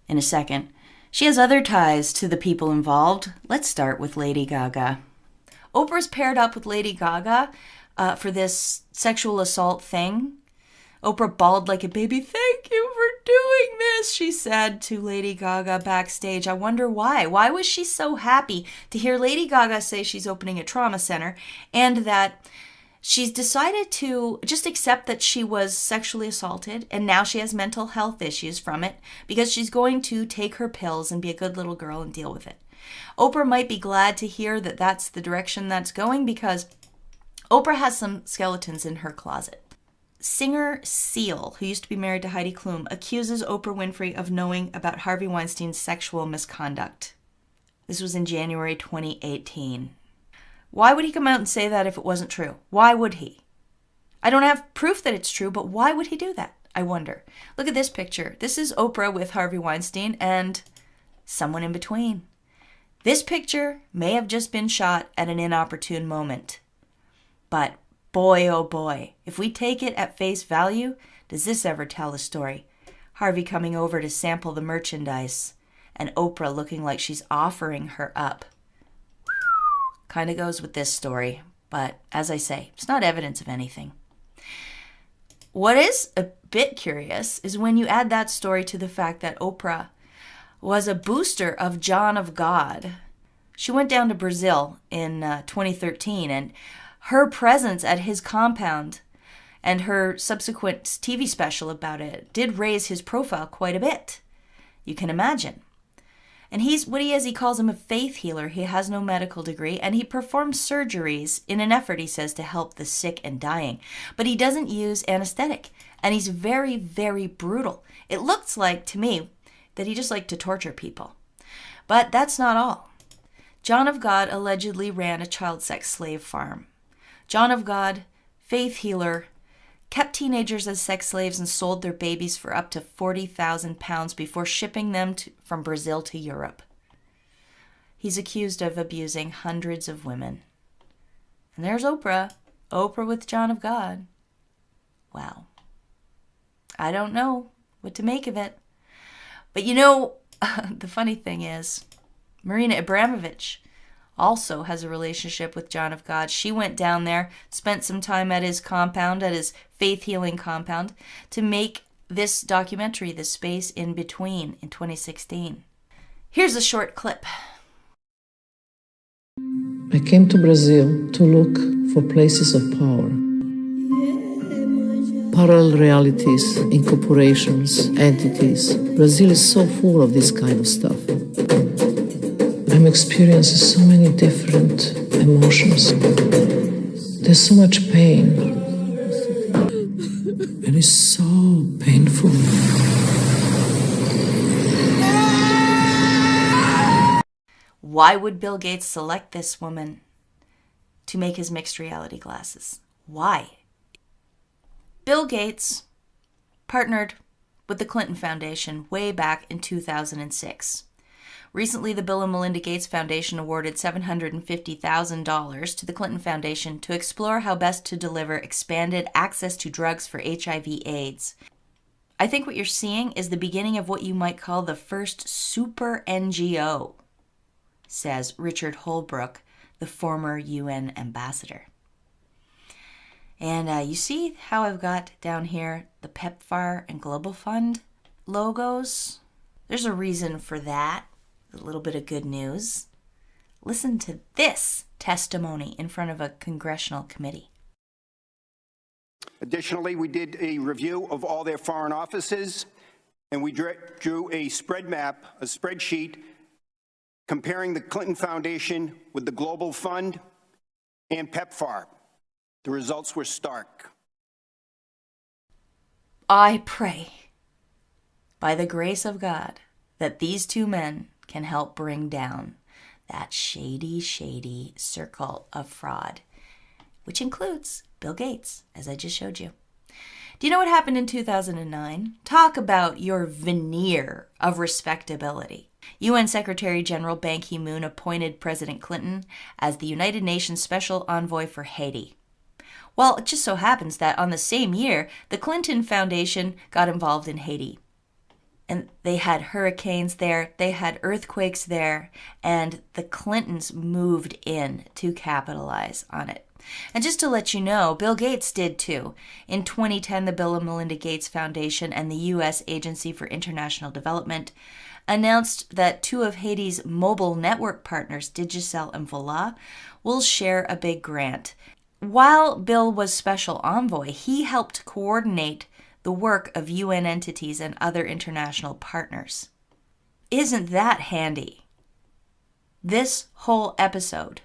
in a second. She has other ties to the people involved. Let's start with Lady Gaga. Oprah's paired up with Lady Gaga for this sexual assault thing. Oprah bawled like a baby. "Thank you for doing this," she said to Lady Gaga backstage. I wonder why. Why was she so happy to hear Lady Gaga say she's opening a trauma center and that she's decided to just accept that she was sexually assaulted and now she has mental health issues from it because she's going to take her pills and be a good little girl and deal with it. Oprah might be glad to hear that that's the direction that's going because Oprah has some skeletons in her closet. Singer Seal, who used to be married to Heidi Klum, accuses Oprah Winfrey of knowing about Harvey Weinstein's sexual misconduct. This was in January 2018. Why would he come out and say that if it wasn't true? Why would he? I don't have proof that it's true, but why would he do that? I wonder. Look at this picture. This is Oprah with Harvey Weinstein and someone in between. This picture may have just been shot at an inopportune moment. But boy, oh boy, if we take it at face value, does this ever tell the story? Harvey coming over to sample the merchandise and Oprah looking like she's offering her up. Kind of goes with this story, but as I say, it's not evidence of anything. What is a bit curious is when you add that story to the fact that Oprah was a booster of John of God. She went down to Brazil in 2013, and her presence at his compound and her subsequent TV special about it did raise his profile quite a bit. You can imagine. And he calls him a faith healer. He has no medical degree, and he performs surgeries in an effort, he says, to help the sick and dying. But he doesn't use anesthetic, and he's very, very brutal. It looks like, to me, that he just liked to torture people. But that's not all. John of God allegedly ran a child sex slave farm. John of God, faith healer, kept teenagers as sex slaves and sold their babies for up to 40,000 pounds before shipping them from Brazil to Europe. He's accused of abusing hundreds of women. And there's Oprah. Oprah with John of God. Wow. I don't know what to make of it. But you know, the funny thing is, Marina Abramovich also has a relationship with John of God. She went down there, spent some time at his compound, at his faith healing compound, to make this documentary, The Space in Between, in 2016. Here's a short clip. I came to Brazil to look for places of power. Parallel realities, incorporations, entities. Brazil is so full of this kind of stuff. I'm experiencing so many different emotions. There's so much pain. And it's so painful. Why would Bill Gates select this woman? to make his mixed reality glasses. Why? Bill Gates partnered with the Clinton Foundation way back in 2006. Recently, the Bill and Melinda Gates Foundation awarded $750,000 to the Clinton Foundation to explore how best to deliver expanded access to drugs for HIV/AIDS. I think what you're seeing is the beginning of what you might call the first super NGO, says Richard Holbrooke, the former UN ambassador. And you see how I've got down here the PEPFAR and Global Fund logos? There's a reason for that. A little bit of good news. Listen to this testimony in front of a congressional committee. Additionally, we did a review of all their foreign offices, and we drew a spread map, a spreadsheet, comparing the Clinton Foundation with the Global Fund and PEPFAR. The results were stark. I pray, by the grace of God, that these two men can help bring down that shady, shady circle of fraud, which includes Bill Gates, as I just showed you. Do you know what happened in 2009? Talk about your veneer of respectability. UN Secretary General Ban Ki-moon appointed President Clinton as the United Nations Special Envoy for Haiti. Well, it just so happens that on the same year, the Clinton Foundation got involved in Haiti. And they had hurricanes there, they had earthquakes there, and the Clintons moved in to capitalize on it. And just to let you know, Bill Gates did too. In 2010, the Bill and Melinda Gates Foundation and the U.S. Agency for International Development announced that two of Haiti's mobile network partners, Digicel and Voila, will share a big grant. While Bill was special envoy, he helped coordinate the work of UN entities and other international partners. Isn't that handy? This whole episode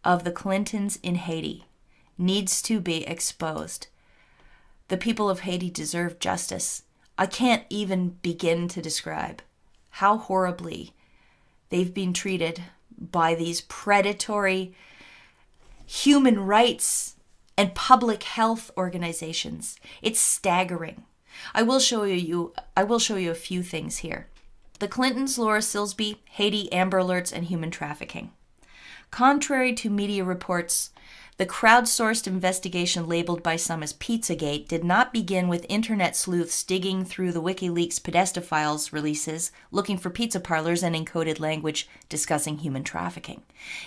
of the Clintons in Haiti needs to be exposed. The people of Haiti deserve justice. I can't even begin to describe how horribly they've been treated by these predatory human rights and public health organizations. It's staggering. I will show you a few things here. The Clintons, Laura Silsby, Haiti, Amber Alerts, and human trafficking. Contrary to media reports, the crowdsourced investigation labeled by some as Pizzagate did not begin with internet sleuths digging through the WikiLeaks Podesta releases, looking for pizza parlors and encoded language discussing human trafficking.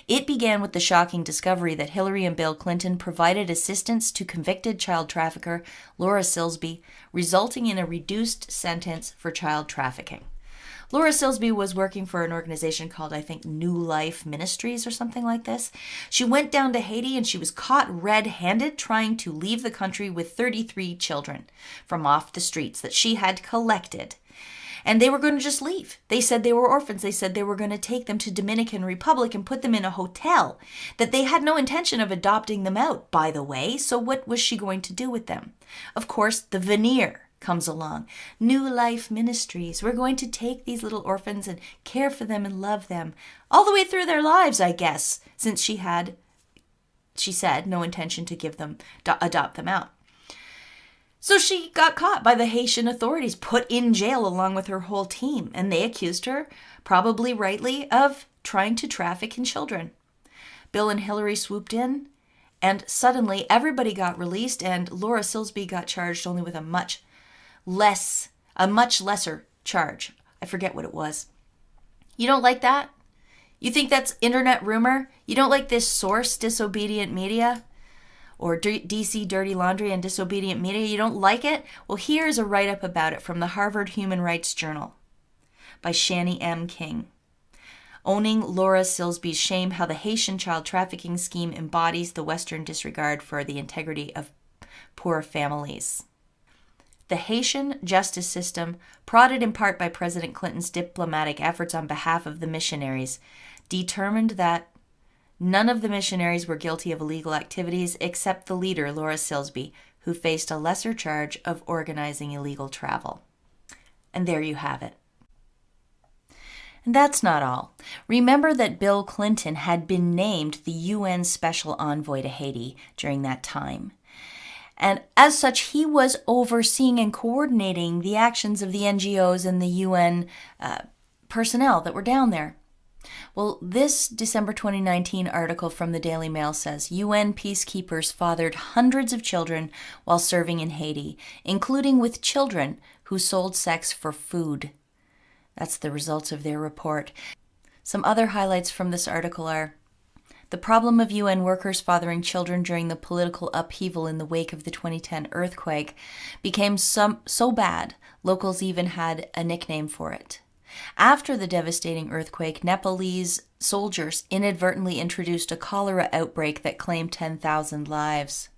It began with the shocking discovery that Hillary and Bill Clinton provided assistance to convicted child trafficker Laura Silsby, resulting in a reduced sentence for child trafficking. Laura Silsby was working for an organization called, I think, New Life Ministries or something like this. She went down to Haiti and she was caught red-handed trying to leave the country with 33 children from off the streets that she had collected. And they were going to just leave. They said they were orphans. They said they were going to take them to Dominican Republic and put them in a hotel, that they had no intention of adopting them out, by the way. So what was she going to do with them? Of course, the veneer comes along. New Life Ministries. We're going to take these little orphans and care for them and love them all the way through their lives, I guess, since she said, no intention to give them, adopt them out. So she got caught by the Haitian authorities, put in jail along with her whole team, and they accused her, probably rightly, of trying to traffic in children. Bill and Hillary swooped in, and suddenly everybody got released, and Laura Silsby got charged only with a much lesser charge. I forget what it was. You don't like that? You think that's internet rumor? You don't like this source, Disobedient Media? Or DC Dirty Laundry and Disobedient Media? You don't like it? Well, here's a write-up about it from the Harvard Human Rights Journal by Shani M. King. Owning Laura Silsby's Shame, How the Haitian Child Trafficking Scheme Embodies the Western Disregard for the Integrity of Poor Families. The Haitian justice system, prodded in part by President Clinton's diplomatic efforts on behalf of the missionaries, determined that none of the missionaries were guilty of illegal activities except the leader, Laura Silsby, who faced a lesser charge of organizing illegal travel. And there you have it. And that's not all. Remember that Bill Clinton had been named the UN Special Envoy to Haiti during that time. And as such, he was overseeing and coordinating the actions of the NGOs and the UN personnel that were down there. Well, this December 2019 article from the Daily Mail says UN peacekeepers fathered hundreds of children while serving in Haiti, including with children who sold sex for food. That's the results of their report. Some other highlights from this article are: the problem of UN workers fathering children during the political upheaval in the wake of the 2010 earthquake became so bad, locals even had a nickname for it. After the devastating earthquake, Nepalese soldiers inadvertently introduced a cholera outbreak that claimed 10,000 lives.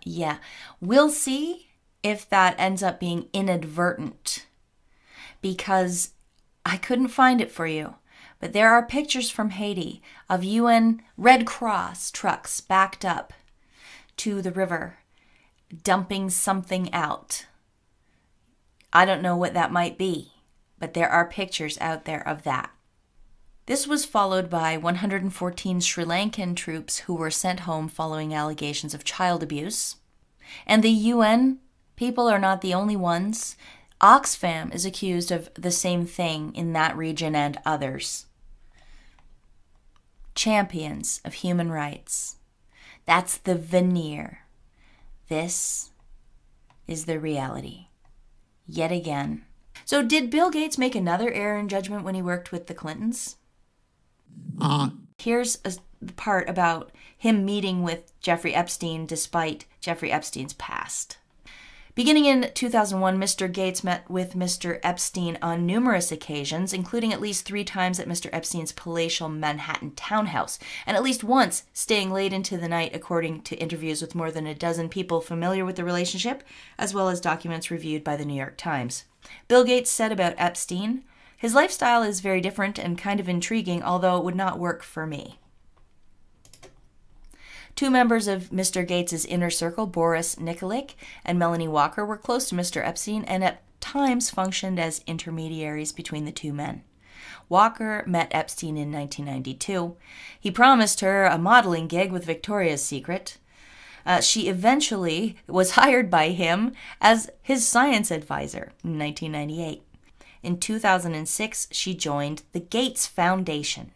Yeah, we'll see if that ends up being inadvertent, because I couldn't find it for you. But there are pictures from Haiti of UN Red Cross trucks backed up to the river, dumping something out. I don't know what that might be, but there are pictures out there of that. This was followed by 114 Sri Lankan troops who were sent home following allegations of child abuse. And the UN people are not the only ones. Oxfam is accused of the same thing in that region and others. Champions of human rights. That's the veneer. This is the reality. Yet again. So did Bill Gates make another error in judgment when he worked with the Clintons? Here's a part about him meeting with Jeffrey Epstein despite Jeffrey Epstein's past. Beginning in 2001, Mr. Gates met with Mr. Epstein on numerous occasions, including at least 3 times at Mr. Epstein's palatial Manhattan townhouse, and at least once staying late into the night, according to interviews with more than a dozen people familiar with the relationship, as well as documents reviewed by the New York Times. Bill Gates said about Epstein, "His lifestyle is very different and kind of intriguing, although it would not work for me." 2 members of Mr. Gates' inner circle, Boris Nikolic and Melanie Walker, were close to Mr. Epstein and at times functioned as intermediaries between the 2 men. Walker met Epstein in 1992. He promised her a modeling gig with Victoria's Secret. She eventually was hired by him as his science advisor in 1998. In 2006, she joined the Gates Foundation.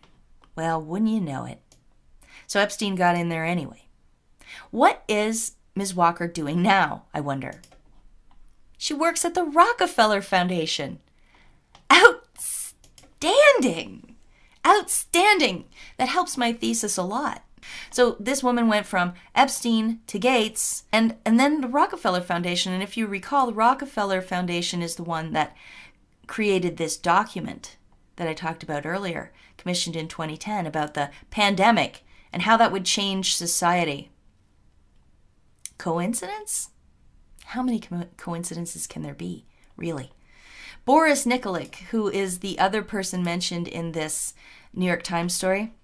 Well, wouldn't you know it? So Epstein got in there anyway. What is Ms. Walker doing now, I wonder? She works at the Rockefeller Foundation. Outstanding! Outstanding! That helps my thesis a lot. So this woman went from Epstein to Gates and then the Rockefeller Foundation. And if you recall, the Rockefeller Foundation is the one that created this document that I talked about earlier, commissioned in 2010, about the pandemic and how that would change society. Coincidence? How many coincidences can there be, really? Boris Nikolic, who is the other person mentioned in this New York Times story,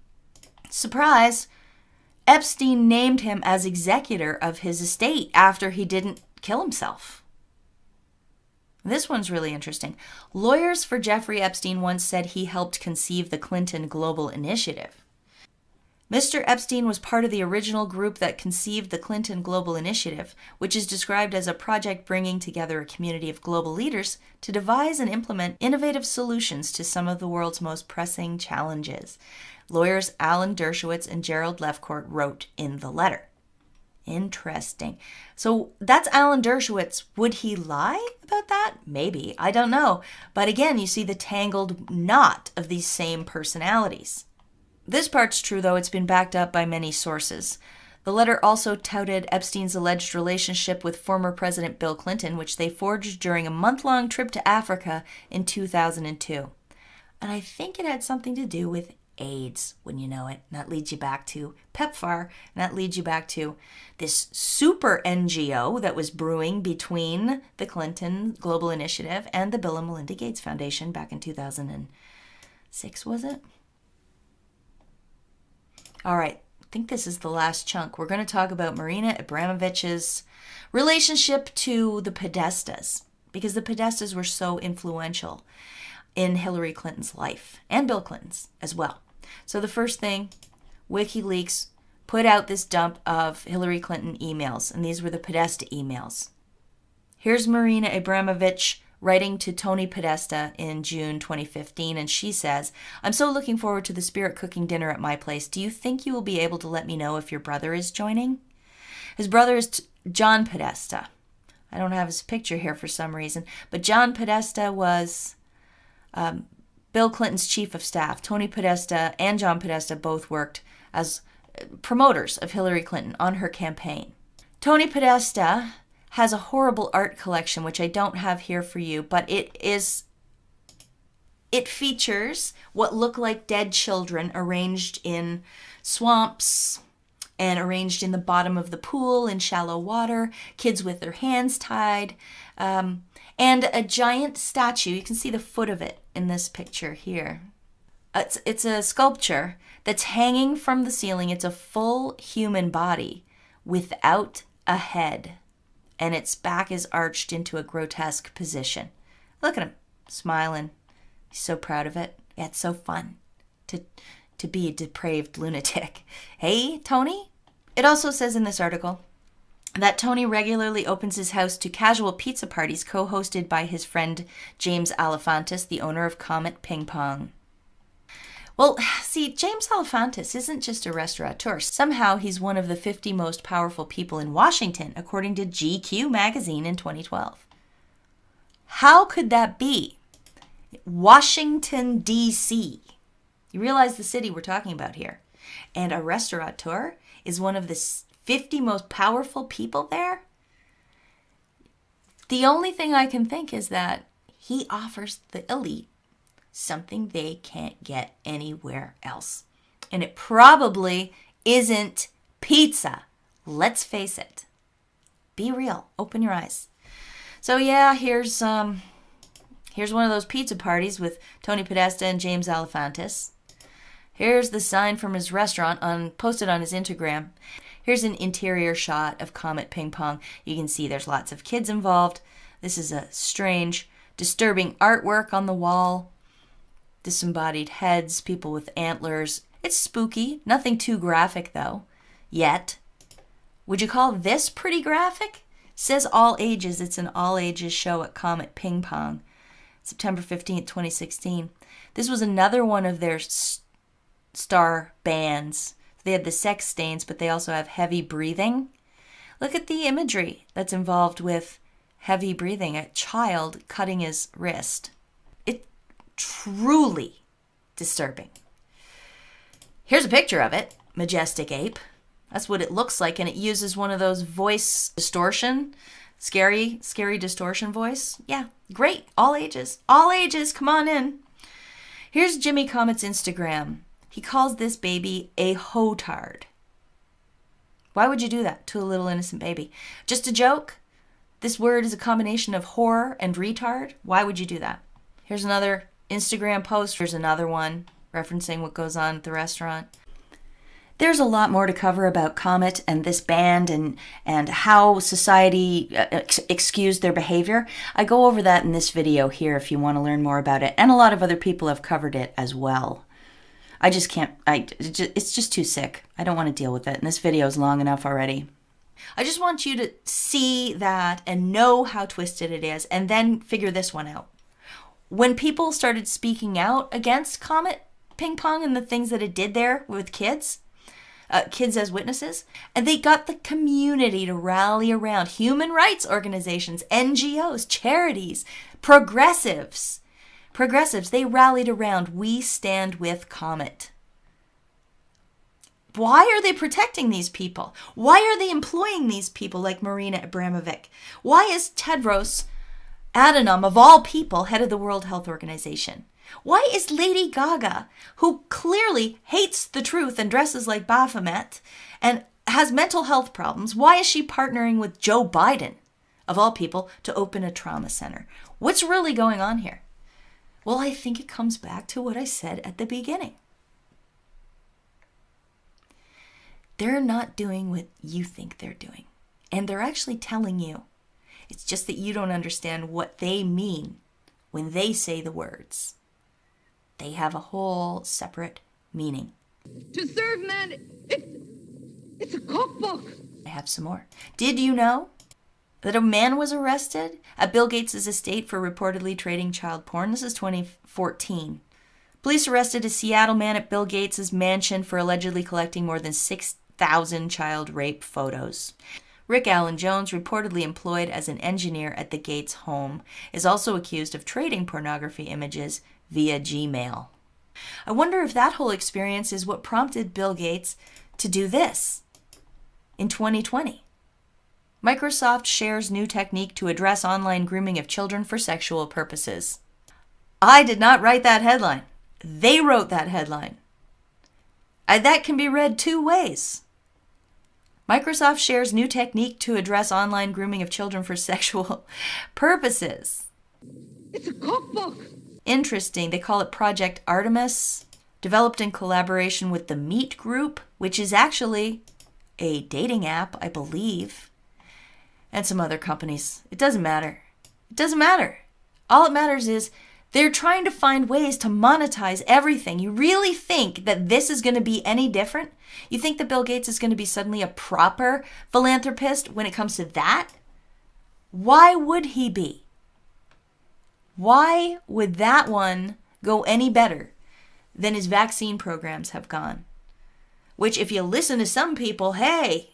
surprise, Epstein named him as executor of his estate after he didn't kill himself. This one's really interesting. Lawyers for Jeffrey Epstein once said he helped conceive the Clinton Global Initiative. Mr. Epstein was part of the original group that conceived the Clinton Global Initiative, which is described as a project bringing together a community of global leaders to devise and implement innovative solutions to some of the world's most pressing challenges. Lawyers Alan Dershowitz and Gerald Lefcourt wrote in the letter. Interesting. So that's Alan Dershowitz. Would he lie about that? Maybe. I don't know. But again, you see the tangled knot of these same personalities. This part's true, though. It's been backed up by many sources. The letter also touted Epstein's alleged relationship with former President Bill Clinton, which they forged during a month-long trip to Africa in 2002. And I think it had something to do with AIDS, when you know it. And that leads you back to PEPFAR, and that leads you back to this super NGO that was brewing between the Clinton Global Initiative and the Bill and Melinda Gates Foundation back in 2006, was it? All right, I think this is the last chunk. We're going to talk about Marina Abramovich's relationship to the Podestas, because the Podestas were so influential in Hillary Clinton's life, and Bill Clinton's as well. So the first thing, WikiLeaks put out this dump of Hillary Clinton emails, and these were the Podesta emails. Here's Marina Abramovich writing to Tony Podesta in June 2015, and she says, "I'm so looking forward to the spirit cooking dinner at my place. Do you think you will be able to let me know if your brother is joining?" His brother is John Podesta. I don't have his picture here for some reason, but John Podesta was Bill Clinton's chief of staff. Tony Podesta and John Podesta both worked as promoters of Hillary Clinton on her campaign. Tony Podesta has a horrible art collection, which I don't have here for you, but it features what look like dead children arranged in swamps and arranged in the bottom of the pool in shallow water, kids with their hands tied, and a giant statue. You can see the foot of it in this picture here. It's a sculpture that's hanging from the ceiling. It's a full human body without a head, and its back is arched into a grotesque position. Look at him, smiling. He's so proud of it. Yeah, it's so fun to be a depraved lunatic. Hey, Tony? It also says in this article that Tony regularly opens his house to casual pizza parties co-hosted by his friend James Alefantis, the owner of Comet Ping Pong. Well, see, James Alefantis isn't just a restaurateur. Somehow he's one of the 50 most powerful people in Washington, according to GQ magazine in 2012. How could that be? Washington, D.C. You realize the city we're talking about here. And a restaurateur is one of the 50 most powerful people there? The only thing I can think is that he offers the elite something they can't get anywhere else. And it probably isn't pizza. Let's face it. Be real. Open your eyes. So yeah, here's one of those pizza parties with Tony Podesta and James Alefantis. Here's the sign from his restaurant posted on his Instagram. Here's an interior shot of Comet Ping Pong. You can see there's lots of kids involved. This is a strange, disturbing artwork on the wall. Disembodied heads, people with antlers. It's spooky. Nothing too graphic, though. Yet. Would you call this pretty graphic? It says all ages. It's an all-ages show at Comet Ping Pong. September 15th, 2016. This was another one of their star bands. They had the sex stains, but they also have heavy breathing. Look at the imagery that's involved with heavy breathing. A child cutting his wrist. It's truly disturbing. Here's a picture of it. Majestic ape. That's what it looks like, and it uses one of those voice distortion, scary distortion voice. Yeah, great. All ages. All ages. Come on in. Here's Jimmy Comet's Instagram. He calls this baby a hotard. Why would you do that to a little innocent baby? Just a joke? This word is a combination of whore and retard. Why would you do that? Here's another Instagram post. Here's another one referencing what goes on at the restaurant. There's a lot more to cover about Comet and this band and how society excused their behavior. I go over that in this video here if you want to learn more about it. And a lot of other people have covered it as well. I just can't, it's just too sick. I don't want to deal with it. And this video is long enough already. I just want you to see that and know how twisted it is and then figure this one out. When people started speaking out against Comet Ping Pong and the things that it did there with kids as witnesses, and they got the community to rally around human rights organizations, NGOs, charities, progressives, they rallied around, we stand with Comet. Why are they protecting these people? Why are they employing these people like Marina Abramovic? Why is Tedros Adhanom, of all people, head of the World Health Organization? Why is Lady Gaga, who clearly hates the truth and dresses like Baphomet and has mental health problems, why is she partnering with Joe Biden, of all people, to open a trauma center? What's really going on here? Well, I think it comes back to what I said at the beginning. They're not doing what you think they're doing. And they're actually telling you. It's just that you don't understand what they mean when they say the words. They have a whole separate meaning. To serve man, It's a cookbook. I have some more. Did you know that a man was arrested at Bill Gates' estate for reportedly trading child porn? This is 2014. Police arrested a Seattle man at Bill Gates' mansion for allegedly collecting more than 6,000 child rape photos. Rick Allen Jones, reportedly employed as an engineer at the Gates home, is also accused of trading pornography images via Gmail. I wonder if that whole experience is what prompted Bill Gates to do this in 2020. Microsoft shares new technique to address online grooming of children for sexual purposes. I did not write that headline. They wrote that headline. That can be read two ways. Microsoft shares new technique to address online grooming of children for sexual purposes. It's a cookbook. Interesting. They call it Project Artemis, developed in collaboration with the Meet Group, which is actually a dating app, I believe, and some other companies. It doesn't matter. It doesn't matter. All it matters is they're trying to find ways to monetize everything. You really think that this is going to be any different? You think that Bill Gates is going to be suddenly a proper philanthropist when it comes to that? Why would he be? Why would that one go any better than his vaccine programs have gone? Which, if you listen to some people, hey,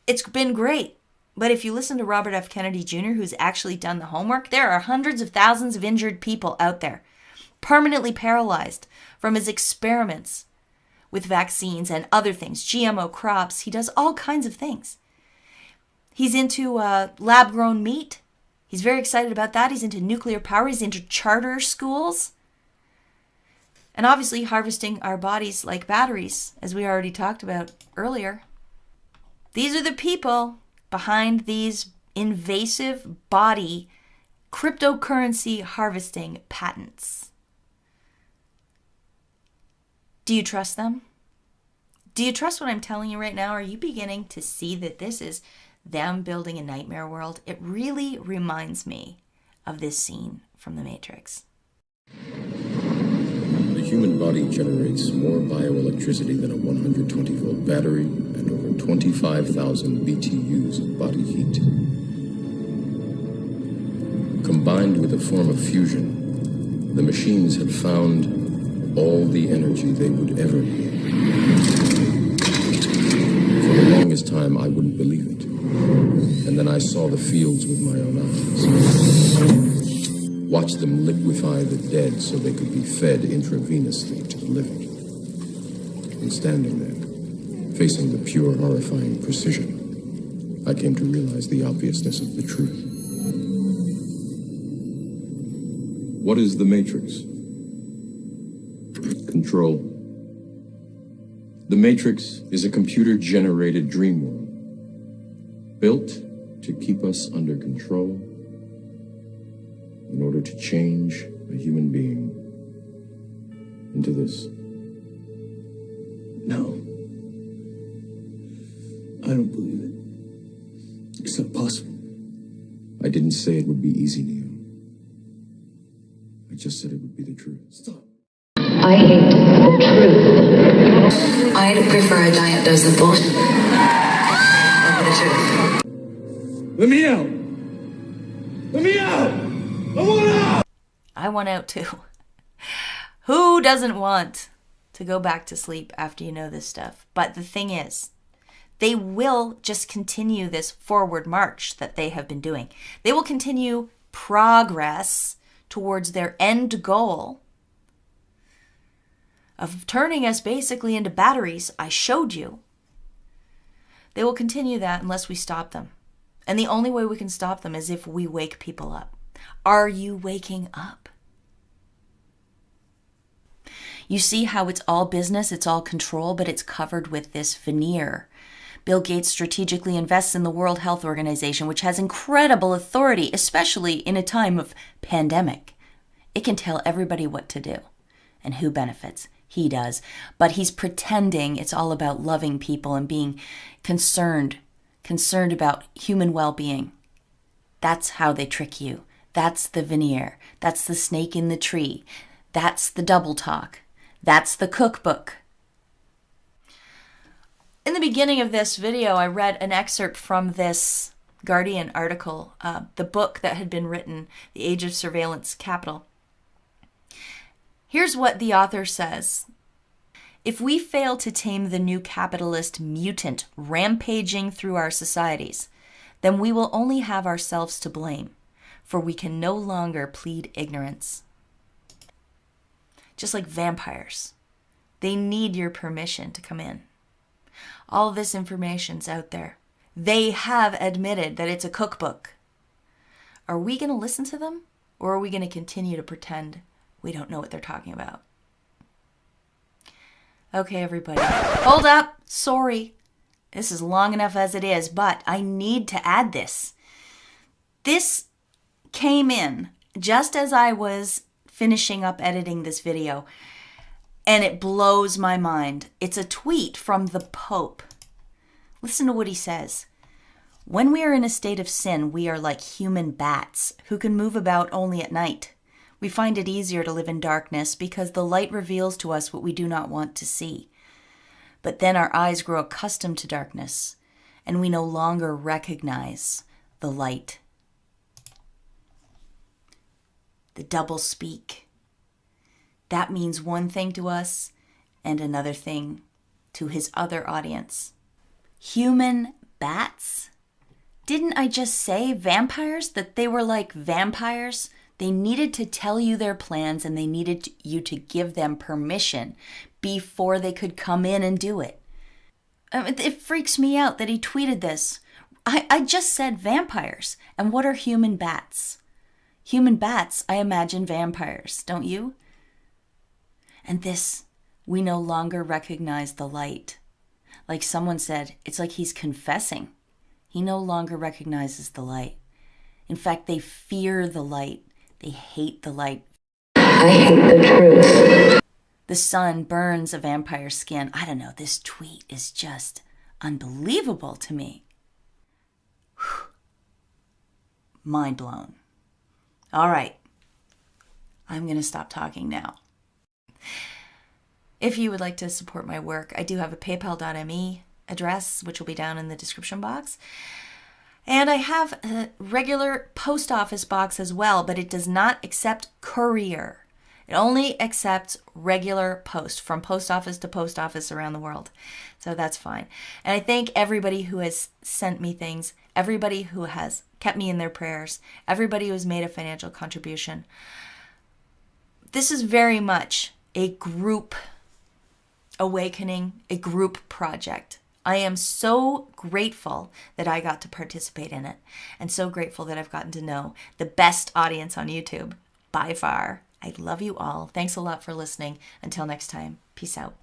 it's been great. But if you listen to Robert F. Kennedy Jr., who's actually done the homework, there are hundreds of thousands of injured people out there, permanently paralyzed from his experiments with vaccines and other things, GMO crops. He does all kinds of things. He's into lab-grown meat. He's very excited about that. He's into nuclear power. He's into charter schools. And obviously harvesting our bodies like batteries, as we already talked about earlier. These are the people behind these invasive body cryptocurrency harvesting patents. Do you trust them? Do you trust what I'm telling you right now? Are you beginning to see that this is them building a nightmare world? It really reminds me of this scene from The Matrix. The human body generates more bioelectricity than a 120-volt battery and over 25,000 BTUs of body heat. Combined with a form of fusion, the machines had found all the energy they would ever need. For the longest time, I wouldn't believe it. And then I saw the fields with my own eyes. Watched them liquefy the dead so they could be fed intravenously to the living. And standing there, facing the pure, horrifying precision, I came to realize the obviousness of the truth. What is the Matrix? Control. The Matrix is a computer-generated dream world, built to keep us under control in order to change a human being into this. No. I don't believe it. It's not possible. I didn't say it would be easy, Neo. I just said it would be the truth. Stop. I hate the truth. I'd prefer a giant dose of bullshit over the truth. Let me out! Let me out! I want out! I want out too. Who doesn't want to go back to sleep after you know this stuff? But the thing is, they will just continue this forward march that they have been doing. They will continue progress towards their end goal of turning us basically into batteries I showed you. They will continue that unless we stop them. And the only way we can stop them is if we wake people up. Are you waking up? You see how it's all business, it's all control, but it's covered with this veneer. Bill Gates strategically invests in the World Health Organization, which has incredible authority, especially in a time of pandemic. It can tell everybody what to do and who benefits. He does. But he's pretending it's all about loving people and being concerned about human well-being. That's how they trick you. That's the veneer. That's the snake in the tree. That's the double talk. That's the cookbook. In the beginning of this video, I read an excerpt from this Guardian article, the book that had been written, The Age of Surveillance Capital. Here's what the author says. If we fail to tame the new capitalist mutant rampaging through our societies, then we will only have ourselves to blame, for we can no longer plead ignorance. Just like vampires, they need your permission to come in. All this information's out there. They have admitted that it's a cookbook. Are we going to listen to them, or are we going to continue to pretend we don't know what they're talking about? Okay, everybody. Hold up. Sorry. This is long enough as it is, but I need to add this. This came in just as I was finishing up editing this video, and it blows my mind. It's a tweet from the Pope. Listen to what he says. When we are in a state of sin, we are like human bats who can move about only at night. We find it easier to live in darkness because the light reveals to us what we do not want to see. But then our eyes grow accustomed to darkness, and we no longer recognize the light. The double speak. That means one thing to us and another thing to his other audience. Human bats? Didn't I just say vampires? That they were like vampires? They needed to tell you their plans, and they needed you to give them permission before they could come in and do it. It freaks me out that he tweeted this. I just said vampires. And what are human bats? Human bats, I imagine vampires, don't you? And this, we no longer recognize the light. Like someone said, it's like he's confessing. He no longer recognizes the light. In fact, they fear the light. They hate the light. I hate the truth. The sun burns a vampire's skin. I don't know, this tweet is just unbelievable to me. Whew. Mind blown. All right, I'm going to stop talking now. If you would like to support my work, I do have a paypal.me address, which will be down in the description box. And I have a regular post office box as well, but it does not accept courier. It only accepts regular post from post office to post office around the world. So that's fine. And I thank everybody who has sent me things, everybody who has kept me in their prayers, everybody who has made a financial contribution. This is very much a group awakening, a group project. I am so grateful that I got to participate in it, and so grateful that I've gotten to know the best audience on YouTube by far. I love you all. Thanks a lot for listening. Until next time, peace out.